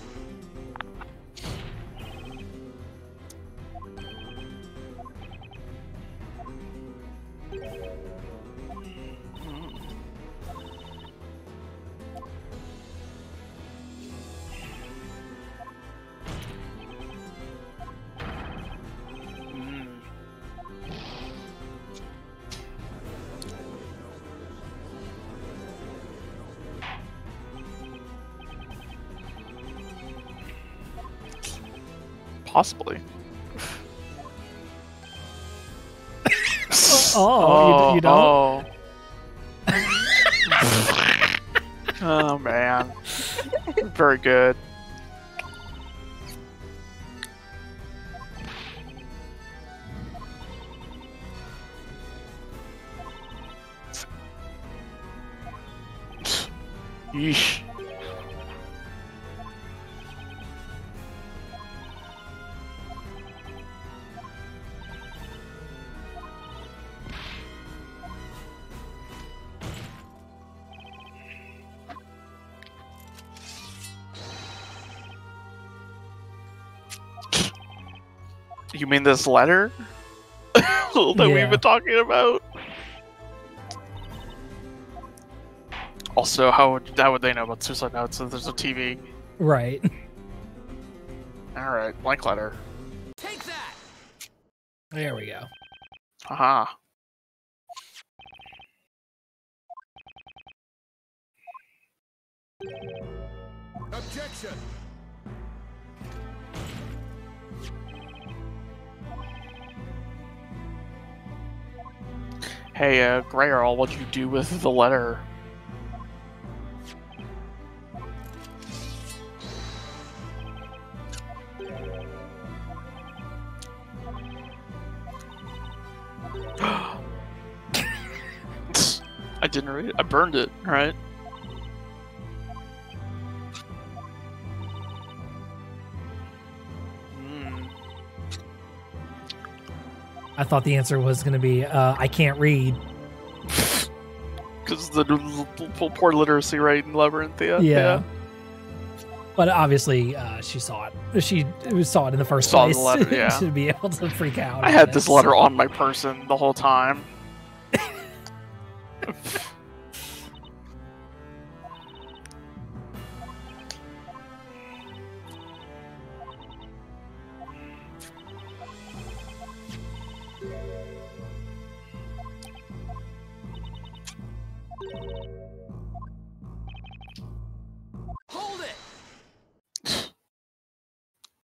Possibly. You don't? Oh man. Very good. Yeesh. You mean this letter that we've been talking about? Also, how would they know about suicide notes since there's a TV? Right. Alright, blank letter. Take that! There we go. Aha. Objection! Hey, Grey Earl, what'd you do with the letter? I didn't read it. I burned it, right? I thought the answer was going to be, I can't read. Because the poor literacy rate in Labyrinth, yeah. But obviously, she saw it. She saw it in the first Saw place the letter, yeah. to be able to freak out. I had this letter on my person the whole time. Hold it!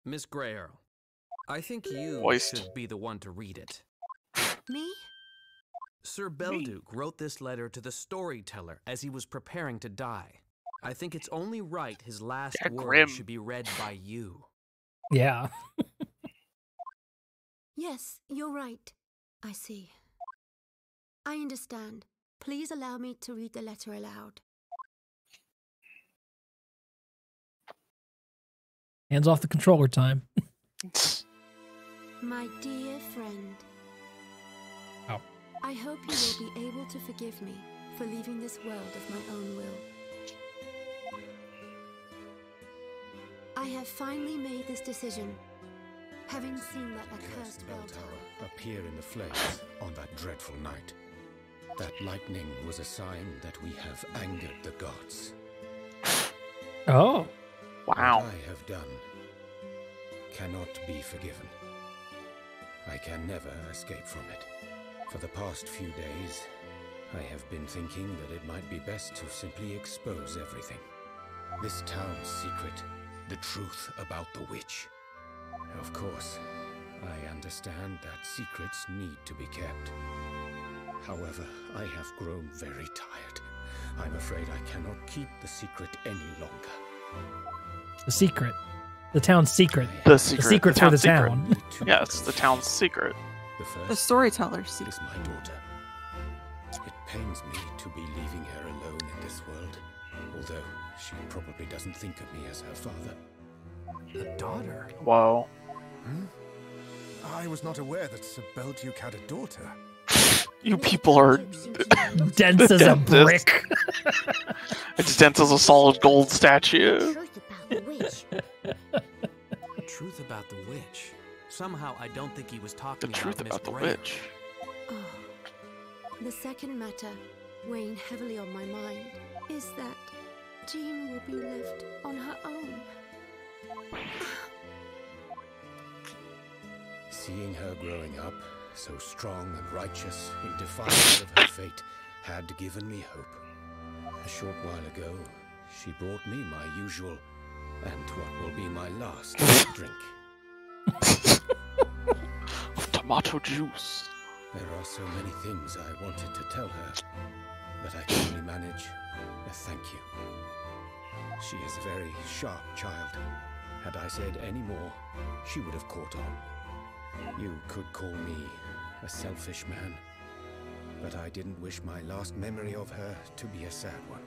Miss Grey Earl, I think you should be the one to read it. Me? Sir Belduke wrote this letter to the storyteller as he was preparing to die. I think it's only right his last words should be read by you. Yeah. Yes, you're right. I see. I understand. Please allow me to read the letter aloud. Hands off the controller time. My dear friend. Oh. I hope you will be able to forgive me for leaving this world of my own will. I have finally made this decision, having seen that accursed bell tower appear in the flames on that dreadful night. That lightning was a sign that we have angered the gods. Oh. Wow. What I have done cannot be forgiven. I can never escape from it. For the past few days, I have been thinking that it might be best to simply expose everything. This town's secret, the truth about the witch. Of course, I understand that secrets need to be kept. However, I have grown very tired. I'm afraid I cannot keep the secret any longer. The secret. The town's secret. The secret for the town. Yes, the town's secret. The storyteller's secret. Is my daughter. It pains me to be leaving her alone in this world, although she probably doesn't think of me as her father. A daughter? Wow. I was not aware that Sir Belduke had a daughter. You people are dense as a brick. It's dense as a solid gold statue. Truth about the witch. Somehow I don't think he was talking The truth about the witch. Oh. The second matter, weighing heavily on my mind, is that Jean will be left on her own. Seeing her growing up, so strong and righteous, in defiance of her fate, had given me hope. A short while ago, she brought me my usual, and what will be my last, drink. Tomato juice. There are so many things I wanted to tell her, but I can only manage a thank you. She is a very sharp child. Had I said any more, she would have caught on. You could call me a selfish man, but I didn't wish my last memory of her to be a sad one.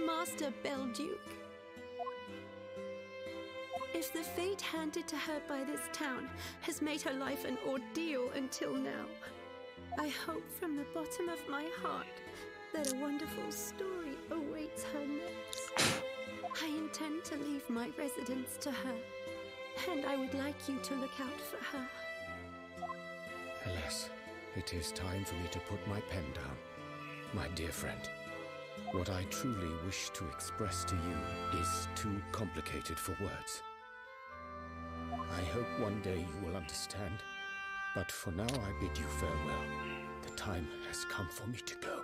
Master Belduke. If the fate handed to her by this town has made her life an ordeal until now, I hope from the bottom of my heart that a wonderful story awaits her next. I intend to leave my residence to her, and I would like you to look out for her. Alas, it is time for me to put my pen down. My dear friend, what I truly wish to express to you is too complicated for words. I hope one day you will understand, but for now I bid you farewell. The time has come for me to go.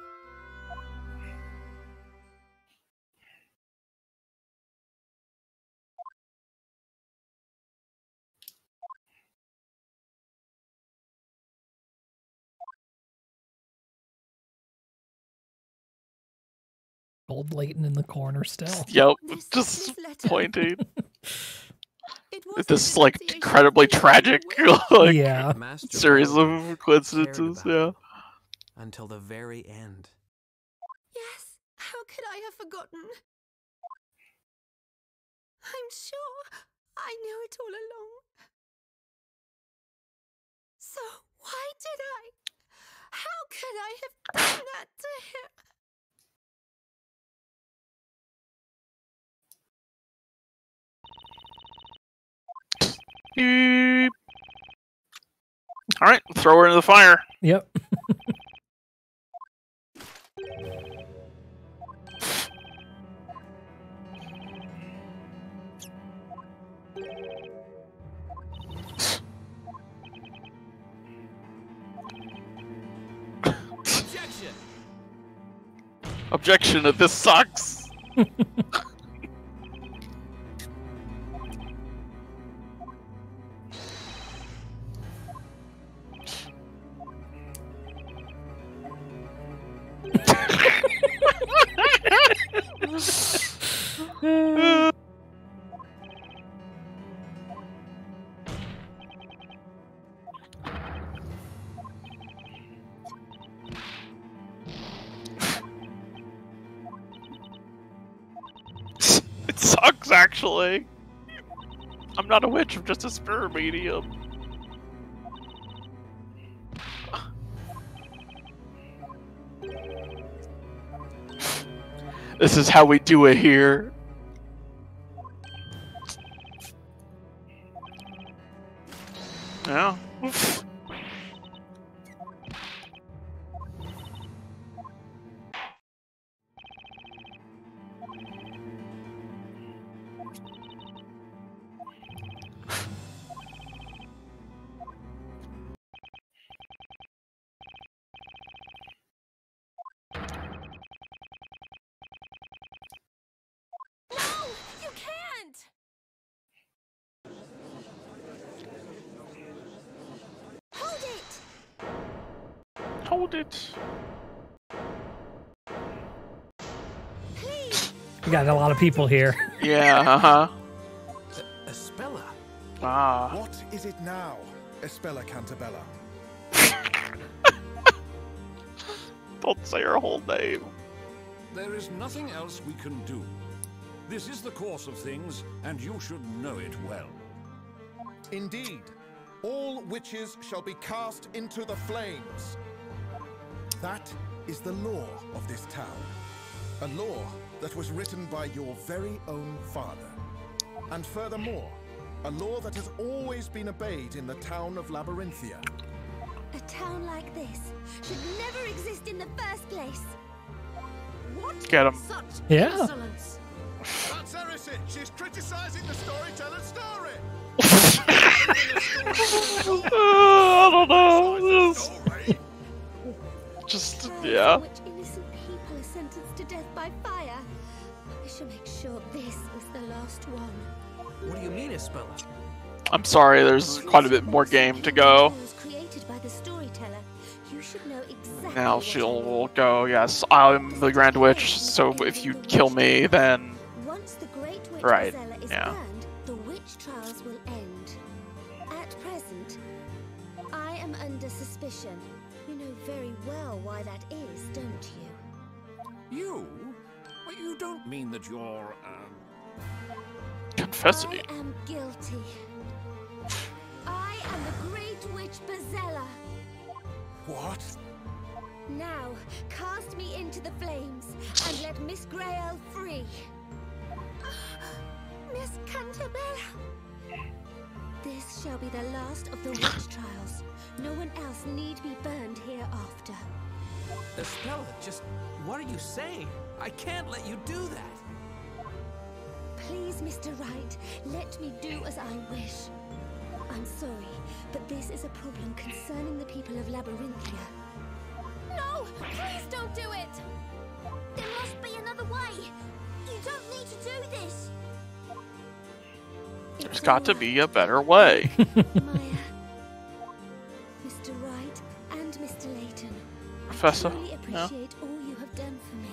Old Layton in the corner still. Yep, just pointing. This like incredibly tragic like series of coincidences. Yeah. Until the very end. Yes, how could I have forgotten? I'm sure I knew it all along. So why did I? How could I have done that to him? Beep. All right, throw her into the fire. Yep. Objection! Objection! This sucks. It sucks, actually. I'm not a witch, I'm just a spirit medium. This is how we do it here. Yeah. Hold it. We got a lot of people here. Yeah, Espella. Ah. What is it now, Espella Cantabella? Don't say her whole name. There is nothing else we can do. This is the course of things, and you should know it well. Indeed. All witches shall be cast into the flames. That is the law of this town. A law that was written by your very own father. And furthermore, a law that has always been obeyed in the town of Labyrinthia. A town like this should never exist in the first place. What? Get him. Such Yeah. insolence. That's heresy! She's criticizing the storyteller's story! I don't know. Just yeah. In which innocent people are sentenced to death by fire. I shall make sure this is the last one. What do you mean, Espella? I'm sorry. There's quite a bit more game to go. Created by the storyteller. You should know exactly. Now she'll go. Yes, I'm the Grand Witch. So if you kill me, then once the Great Witch right. Gisela is Yeah. burned, the witch trials will end. At present, I am under suspicion. You know very well why that is, don't you? You? Well, you don't mean that you're, confessing. I am guilty. I am the Great Witch Bazella. What? Now, cast me into the flames and let Miss Grail free. Miss Cantabella. This shall be the last of the witch trials. No one else need be burned hereafter. Espella, just what are you saying? I can't let you do that. Please, Mr. Wright, let me do as I wish. I'm sorry, but this is a problem concerning the people of Labyrinthia. No! Please don't do it! There must be another way! You don't need to do this! There's got to be a better way. Maya, Mr. Wright, and Mr. Layton. Professor. I truly appreciate all you have done for me.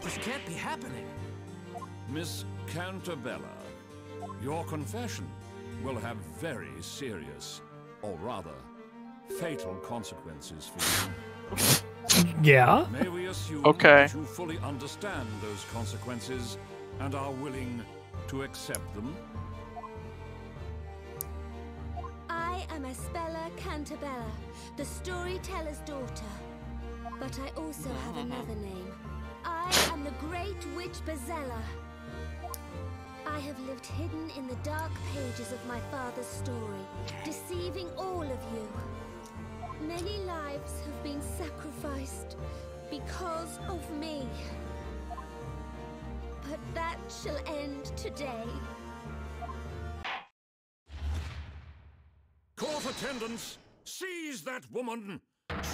This can't be happening. Miss Cantabella, your confession will have very serious, or rather, fatal consequences for you. Yeah. May we assume Okay. that you fully understand those consequences and are willing to accept them? I am Espella Cantabella, the storyteller's daughter. But I also have another name. I am the Great Witch Bazella. I have lived hidden in the dark pages of my father's story, deceiving all of you. Many lives have been sacrificed because of me. But that shall end today. Court attendants, seize that woman!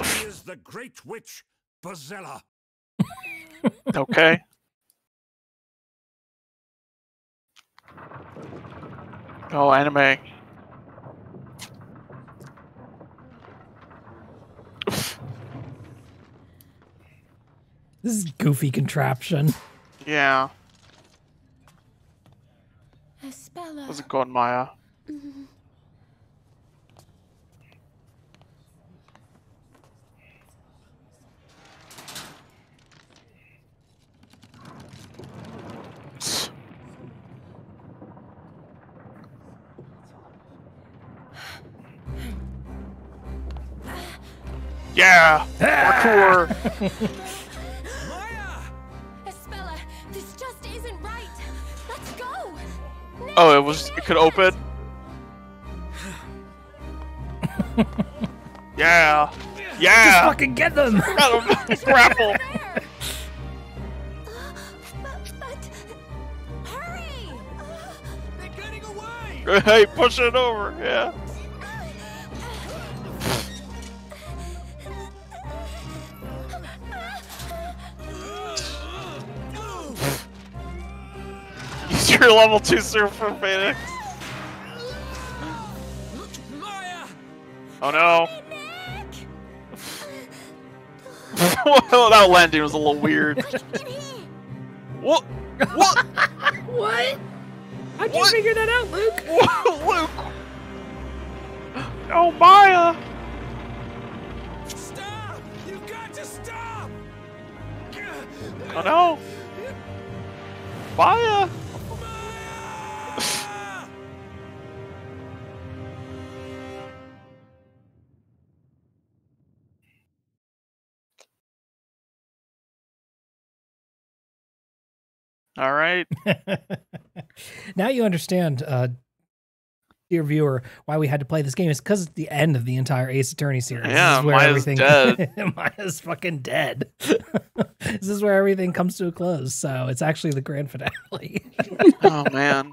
She is the Great Witch Bazella. Okay. Oh, anime. This is goofy contraption. Yeah. Espella. How's it going, Maya? Yeah! Parkour! Maya! Espella, this just isn't right. Let's go. Oh, it could open? Yeah! Yeah! Just fucking get them! Got him! Grapple! But hurry! They're getting away! Hey, push it over, yeah. You're level 2 Super Phoenix. Maya! Oh no. That landing was a little weird. What? What? What? How'd you figure that out, Luke? Luke! Oh, Maya! Stop! You got to stop! Oh no! Maya! All right. Now you understand, dear viewer, why we had to play this game. It's because it's the end of the entire Ace Attorney series. Yeah, this is where Maya's dead. Maya's fucking dead. This is where everything comes to a close. So it's actually the grand finale. Oh, man.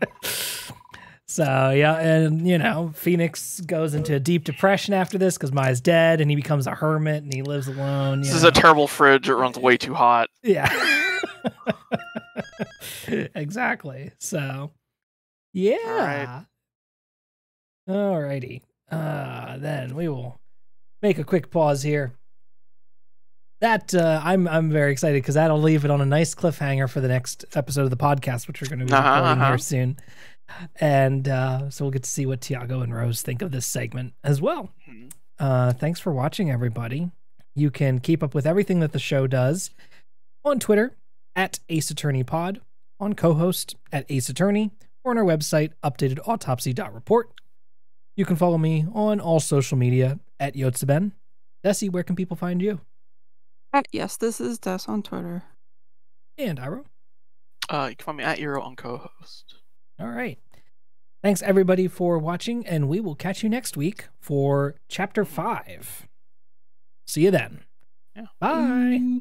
So, yeah, and, you know, Phoenix goes into a deep depression after this because Maya's dead, and he becomes a hermit, and he lives alone. This is a terrible fridge. It runs way too hot. Yeah. Exactly. So, yeah. Alrighty. Then we will make a quick pause here. That I'm very excited because that'll leave it on a nice cliffhanger for the next episode of the podcast, which we're going to be recording here soon. And so we'll get to see what Tiago and Rose think of this segment as well. Thanks for watching, everybody. You can keep up with everything that the show does on Twitter at Ace Attorney Pod, on co-host at Ace Attorney, or on our website, updatedautopsy.report. You can follow me on all social media at Yotseben. Desi, where can people find you? Yes, this is Des on Twitter. And Iro? You can find me at Euro on co-host. All right. Thanks, everybody, for watching, and we will catch you next week for Chapter 5. See you then. Yeah. Bye.